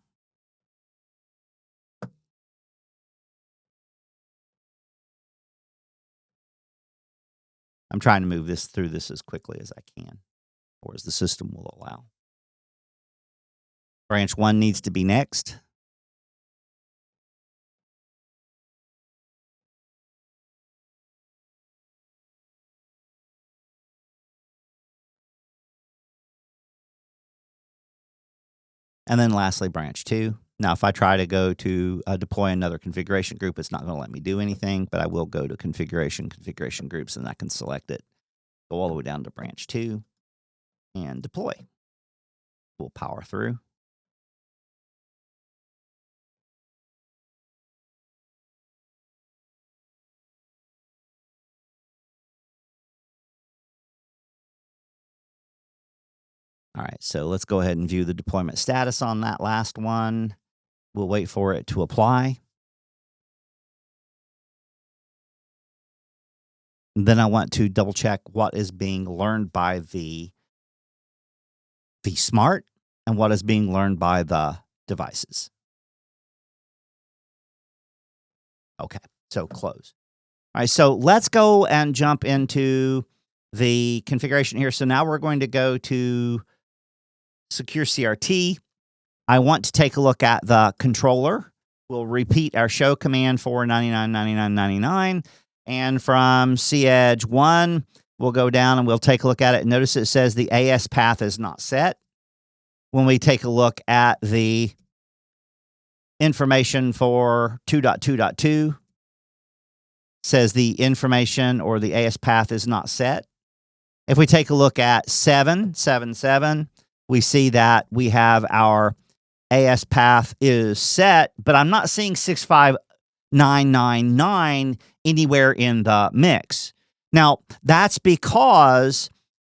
I'm trying to move through this as quickly as I can, or as the system will allow. Branch 1 needs to be next. And then lastly, branch 2. Now, if I try to go to deploy another configuration group, it's not going to let me do anything, but I will go to configuration groups, and I can select it. Go all the way down to branch 2. and deploy. We'll power through. All right, so let's go ahead and view the deployment status on that last one. We'll wait for it to apply. Then I want to double check what is being learned by the vSmart and what is being learned by the devices. Okay, so close. All right, so let's go and jump into the configuration here. So now we're going to go to Secure CRT. I want to take a look at the controller. We'll repeat our show command for 99.99.99. And from CEdge 1, we'll go down and we'll take a look at it. Notice it says the AS path is not set. When we take a look at the information for 2.2.2, says the information or the AS path is not set. If we take a look at 7.7.7, we see that we have our AS path is set, but I'm not seeing 65999 anywhere in the mix. Now, that's because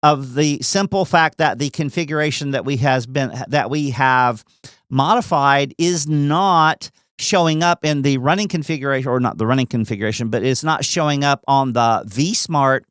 of the simple fact that the configuration that we have modified is not showing up in the running configuration, or not the running configuration, but it's not showing up on the vSmart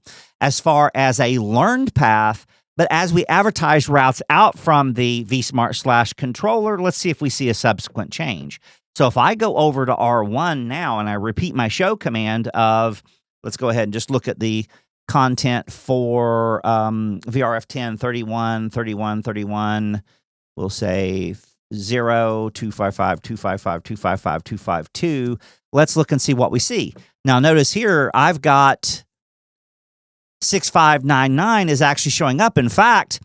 as far as a learned path. But as we advertise routes out from the vSmart/controller, let's see if we see a subsequent change. So if I go over to R1 now and I repeat my show command of, let's go ahead and just look at the content for VRF10 31, 31, 31. We'll say 0, 255, 255, 255, 252. Let's look and see what we see. Now notice here, I've got 6599 is actually showing up. In fact,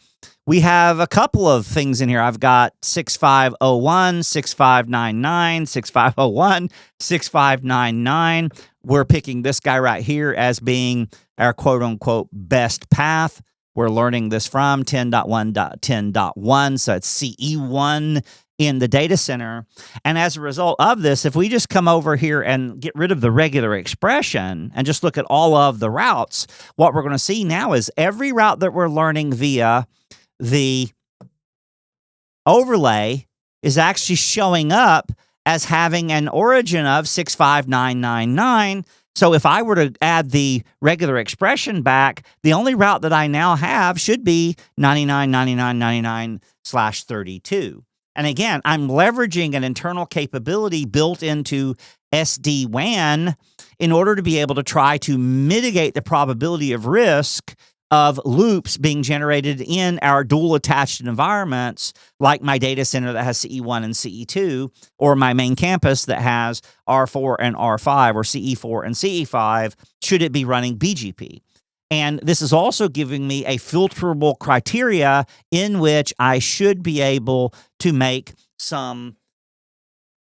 we have a couple of things in here. I've got 6501, 6599, 6501, 6599. We're picking this guy right here as being our quote-unquote best path. We're learning this from 10.1.10.1, so it's CE1 in the data center. And as a result of this, if we just come over here and get rid of the regular expression and just look at all of the routes, what we're going to see now is every route that we're learning via the overlay is actually showing up as having an origin of 65999. So if I were to add the regular expression back, the only route that I now have should be 99.99.99/32. And again, I'm leveraging an internal capability built into SD-WAN in order to be able to try to mitigate the probability of risk of loops being generated in our dual attached environments, like my data center that has CE1 and CE2, or my main campus that has R4 and R5, or CE4 and CE5, should it be running BGP. And this is also giving me a filterable criteria in which I should be able to make some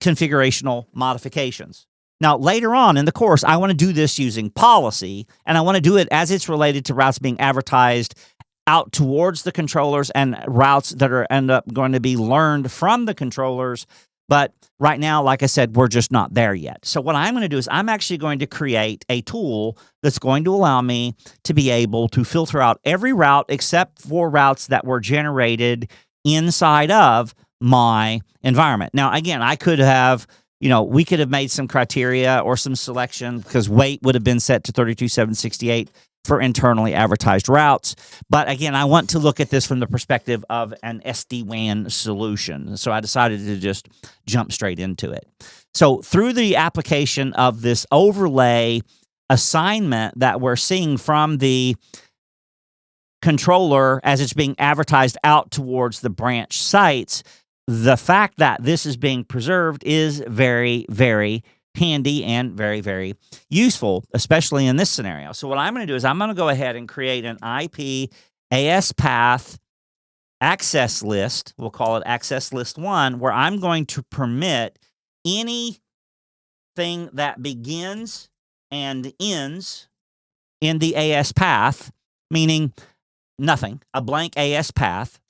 configurational modifications. Now, later on in the course, I want to do this using policy, and I want to do it as it's related to routes being advertised out towards the controllers and routes that end up going to be learned from the controllers. But right now, like I said, we're just not there yet. So what I'm going to do is I'm actually going to create a tool that's going to allow me to be able to filter out every route except for routes that were generated inside of my environment. Now, again, I could have, we could have made some criteria or some selection, because weight would have been set to 32,768 for internally advertised routes. But again, I want to look at this from the perspective of an SD-WAN solution. So I decided to just jump straight into it. So through the application of this overlay assignment that we're seeing from the controller as it's being advertised out towards the branch sites, the fact that this is being preserved is very, very handy and very, very useful, especially in this scenario. So what I'm going to do is I'm going to go ahead and create an IP AS path access list. We'll call it access list 1, where I'm going to permit anything that begins and ends in the AS path, meaning nothing, a blank AS path,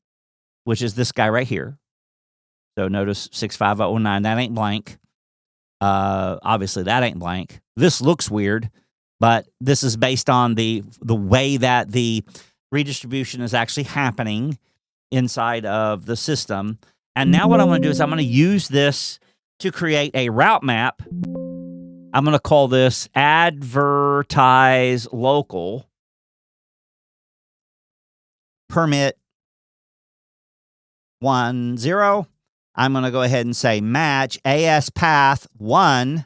which is this guy right here. So notice 65009, that ain't blank. Obviously, that ain't blank. This looks weird, but this is based on the way that the redistribution is actually happening inside of the system. And now what I'm going to do is I'm going to use this to create a route map. I'm going to call this advertise local permit 10. I'm going to go ahead and say match AS path 1.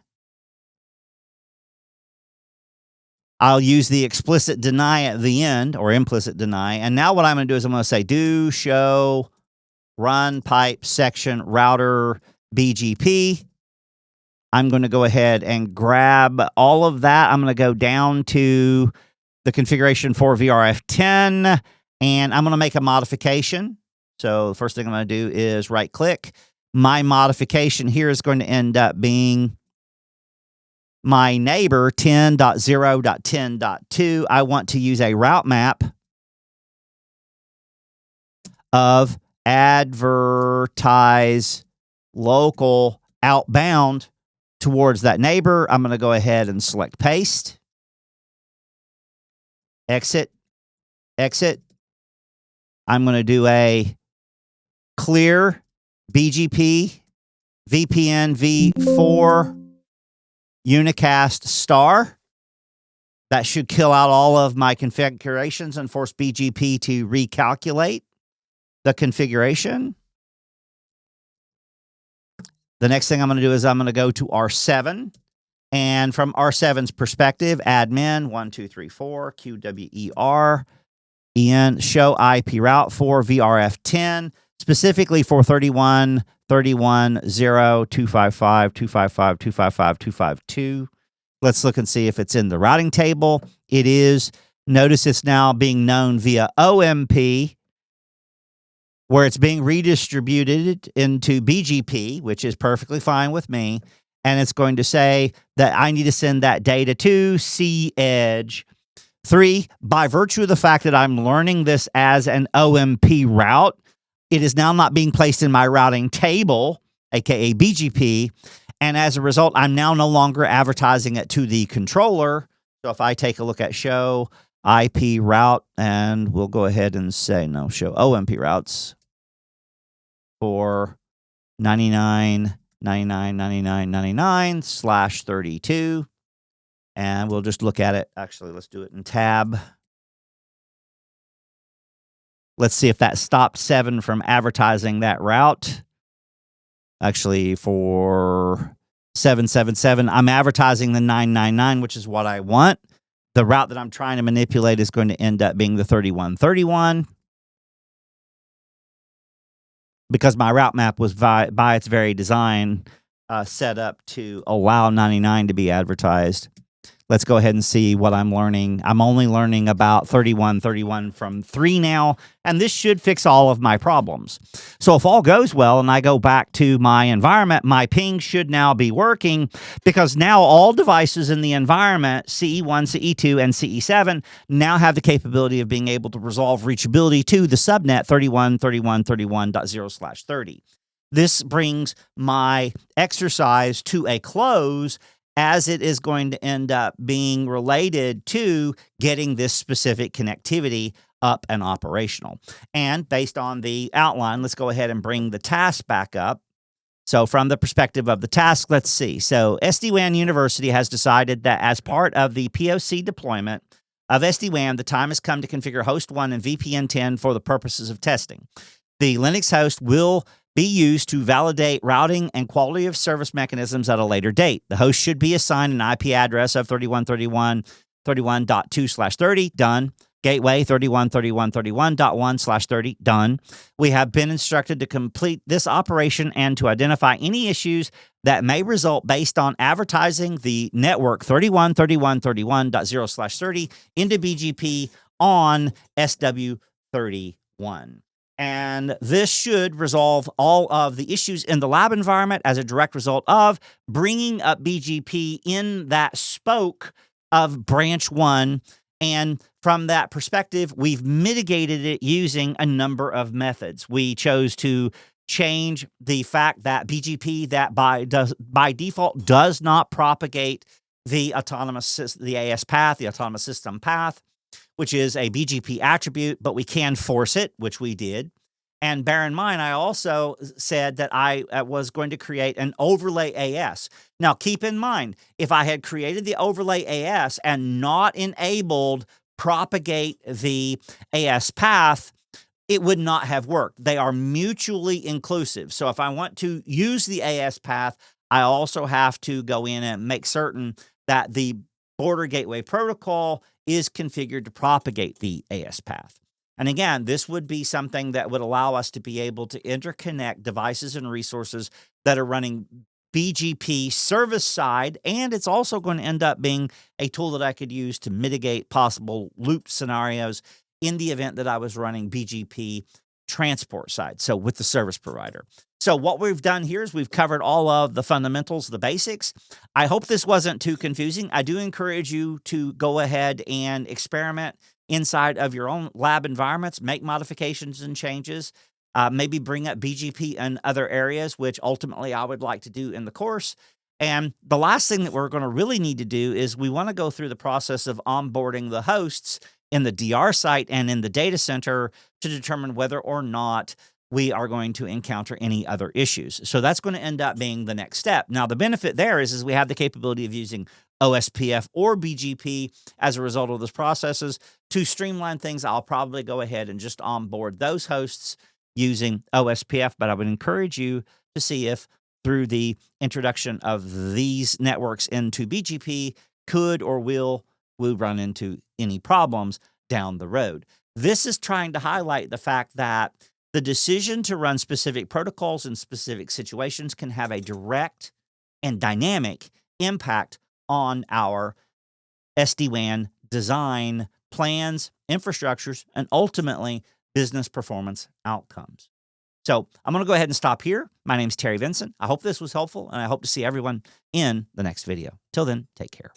I'll use the explicit deny at the end, or implicit deny. And now what I'm going to do is I'm going to say do show run pipe section router BGP. I'm going to go ahead and grab all of that. I'm going to go down to the configuration for VRF10, and I'm going to make a modification. So the first thing I'm going to do is right click. My modification here is going to end up being my neighbor 10.0.10.2. I want to use a route map of advertise local outbound towards that neighbor. I'm going to go ahead and select paste. Exit. Exit. I'm going to do a clear BGP VPN v4 unicast star. That should kill out all of my configurations and force BGP to recalculate the configuration. The next thing I'm going to do is I'm going to go to R7. And from R7's perspective, admin 1234 QWER en show IP route for VRF10, specifically for 31, 31, 0, 255, 255, 255, 252. Let's look and see if it's in the routing table. It is. Notice it's now being known via OMP, where it's being redistributed into BGP, which is perfectly fine with me. And it's going to say that I need to send that data to C Edge 3. By virtue of the fact that I'm learning this as an OMP route, it is now not being placed in my routing table, aka BGP. And as a result, I'm now no longer advertising it to the controller. So if I take a look at show IP route, and we'll go ahead and say no, show OMP routes for 99, 99, 99, 99 / 32. And we'll just look at it. Actually, let's do it in tab. Let's see if that stopped 7 from advertising that route. Actually, for 777, I'm advertising the 999, which is what I want. The route that I'm trying to manipulate is going to end up being the 3131, because my route map was by its very design set up to allow 99 to be advertised. Let's go ahead and see what I'm learning. I'm only learning about 3131 from 3 now, and this should fix all of my problems. So if all goes well and I go back to my environment, my ping should now be working, because now all devices in the environment, CE1, CE2, and CE7, now have the capability of being able to resolve reachability to the subnet 31.31.31.0/30. This brings my exercise to a close, as it is going to end up being related to getting this specific connectivity up and operational. And based on the outline, let's go ahead and bring the task back up. So from the perspective of the task, let's see. So SD-WAN University has decided that as part of the POC deployment of SD-WAN, the time has come to configure host 1 and VPN 10 for the purposes of testing. The Linux host will be used to validate routing and quality of service mechanisms at a later date. The host should be assigned an IP address of 31.31.31.2/30, done. Gateway 31.31.31.1/30, done. We have been instructed to complete this operation and to identify any issues that may result based on advertising the network 31.31.31.0/30 into BGP on SW31. And this should resolve all of the issues in the lab environment as a direct result of bringing up BGP in that spoke of branch 1 And from that perspective, we've mitigated it using a number of methods. We chose to change the fact that BGP that by default does not propagate the AS path, the autonomous system path, which is a BGP attribute, but we can force it, which we did. And bear in mind, I also said that I was going to create an Overlay-AS. Now, keep in mind, if I had created the Overlay-AS and not enabled propagate the AS path, it would not have worked. They are mutually inclusive. So if I want to use the AS path, I also have to go in and make certain that the border gateway protocol is configured to propagate the AS path. And again, this would be something that would allow us to be able to interconnect devices and resources that are running BGP service side, and it's also going to end up being a tool that I could use to mitigate possible loop scenarios in the event that I was running BGP transport side, so with the service provider. So what we've done here is we've covered all of the fundamentals, the basics. I hope this wasn't too confusing. I do encourage you to go ahead and experiment inside of your own lab environments, make modifications and changes, maybe bring up BGP in other areas, which ultimately I would like to do in the course. And the last thing that we're going to really need to do is we want to go through the process of onboarding the hosts in the DR site and in the data center to determine whether or not we are going to encounter any other issues. So that's going to end up being the next step. Now, the benefit there is we have the capability of using OSPF or BGP as a result of those processes. To streamline things, I'll probably go ahead and just onboard those hosts using OSPF, but I would encourage you to see if through the introduction of these networks into BGP could or will we run into any problems down the road. This is trying to highlight the fact that the decision to run specific protocols in specific situations can have a direct and dynamic impact on our SD-WAN design plans, infrastructures, and ultimately business performance outcomes. So I'm going to go ahead and stop here. My name is Terry Vincent. I hope this was helpful, and I hope to see everyone in the next video. Till then, take care.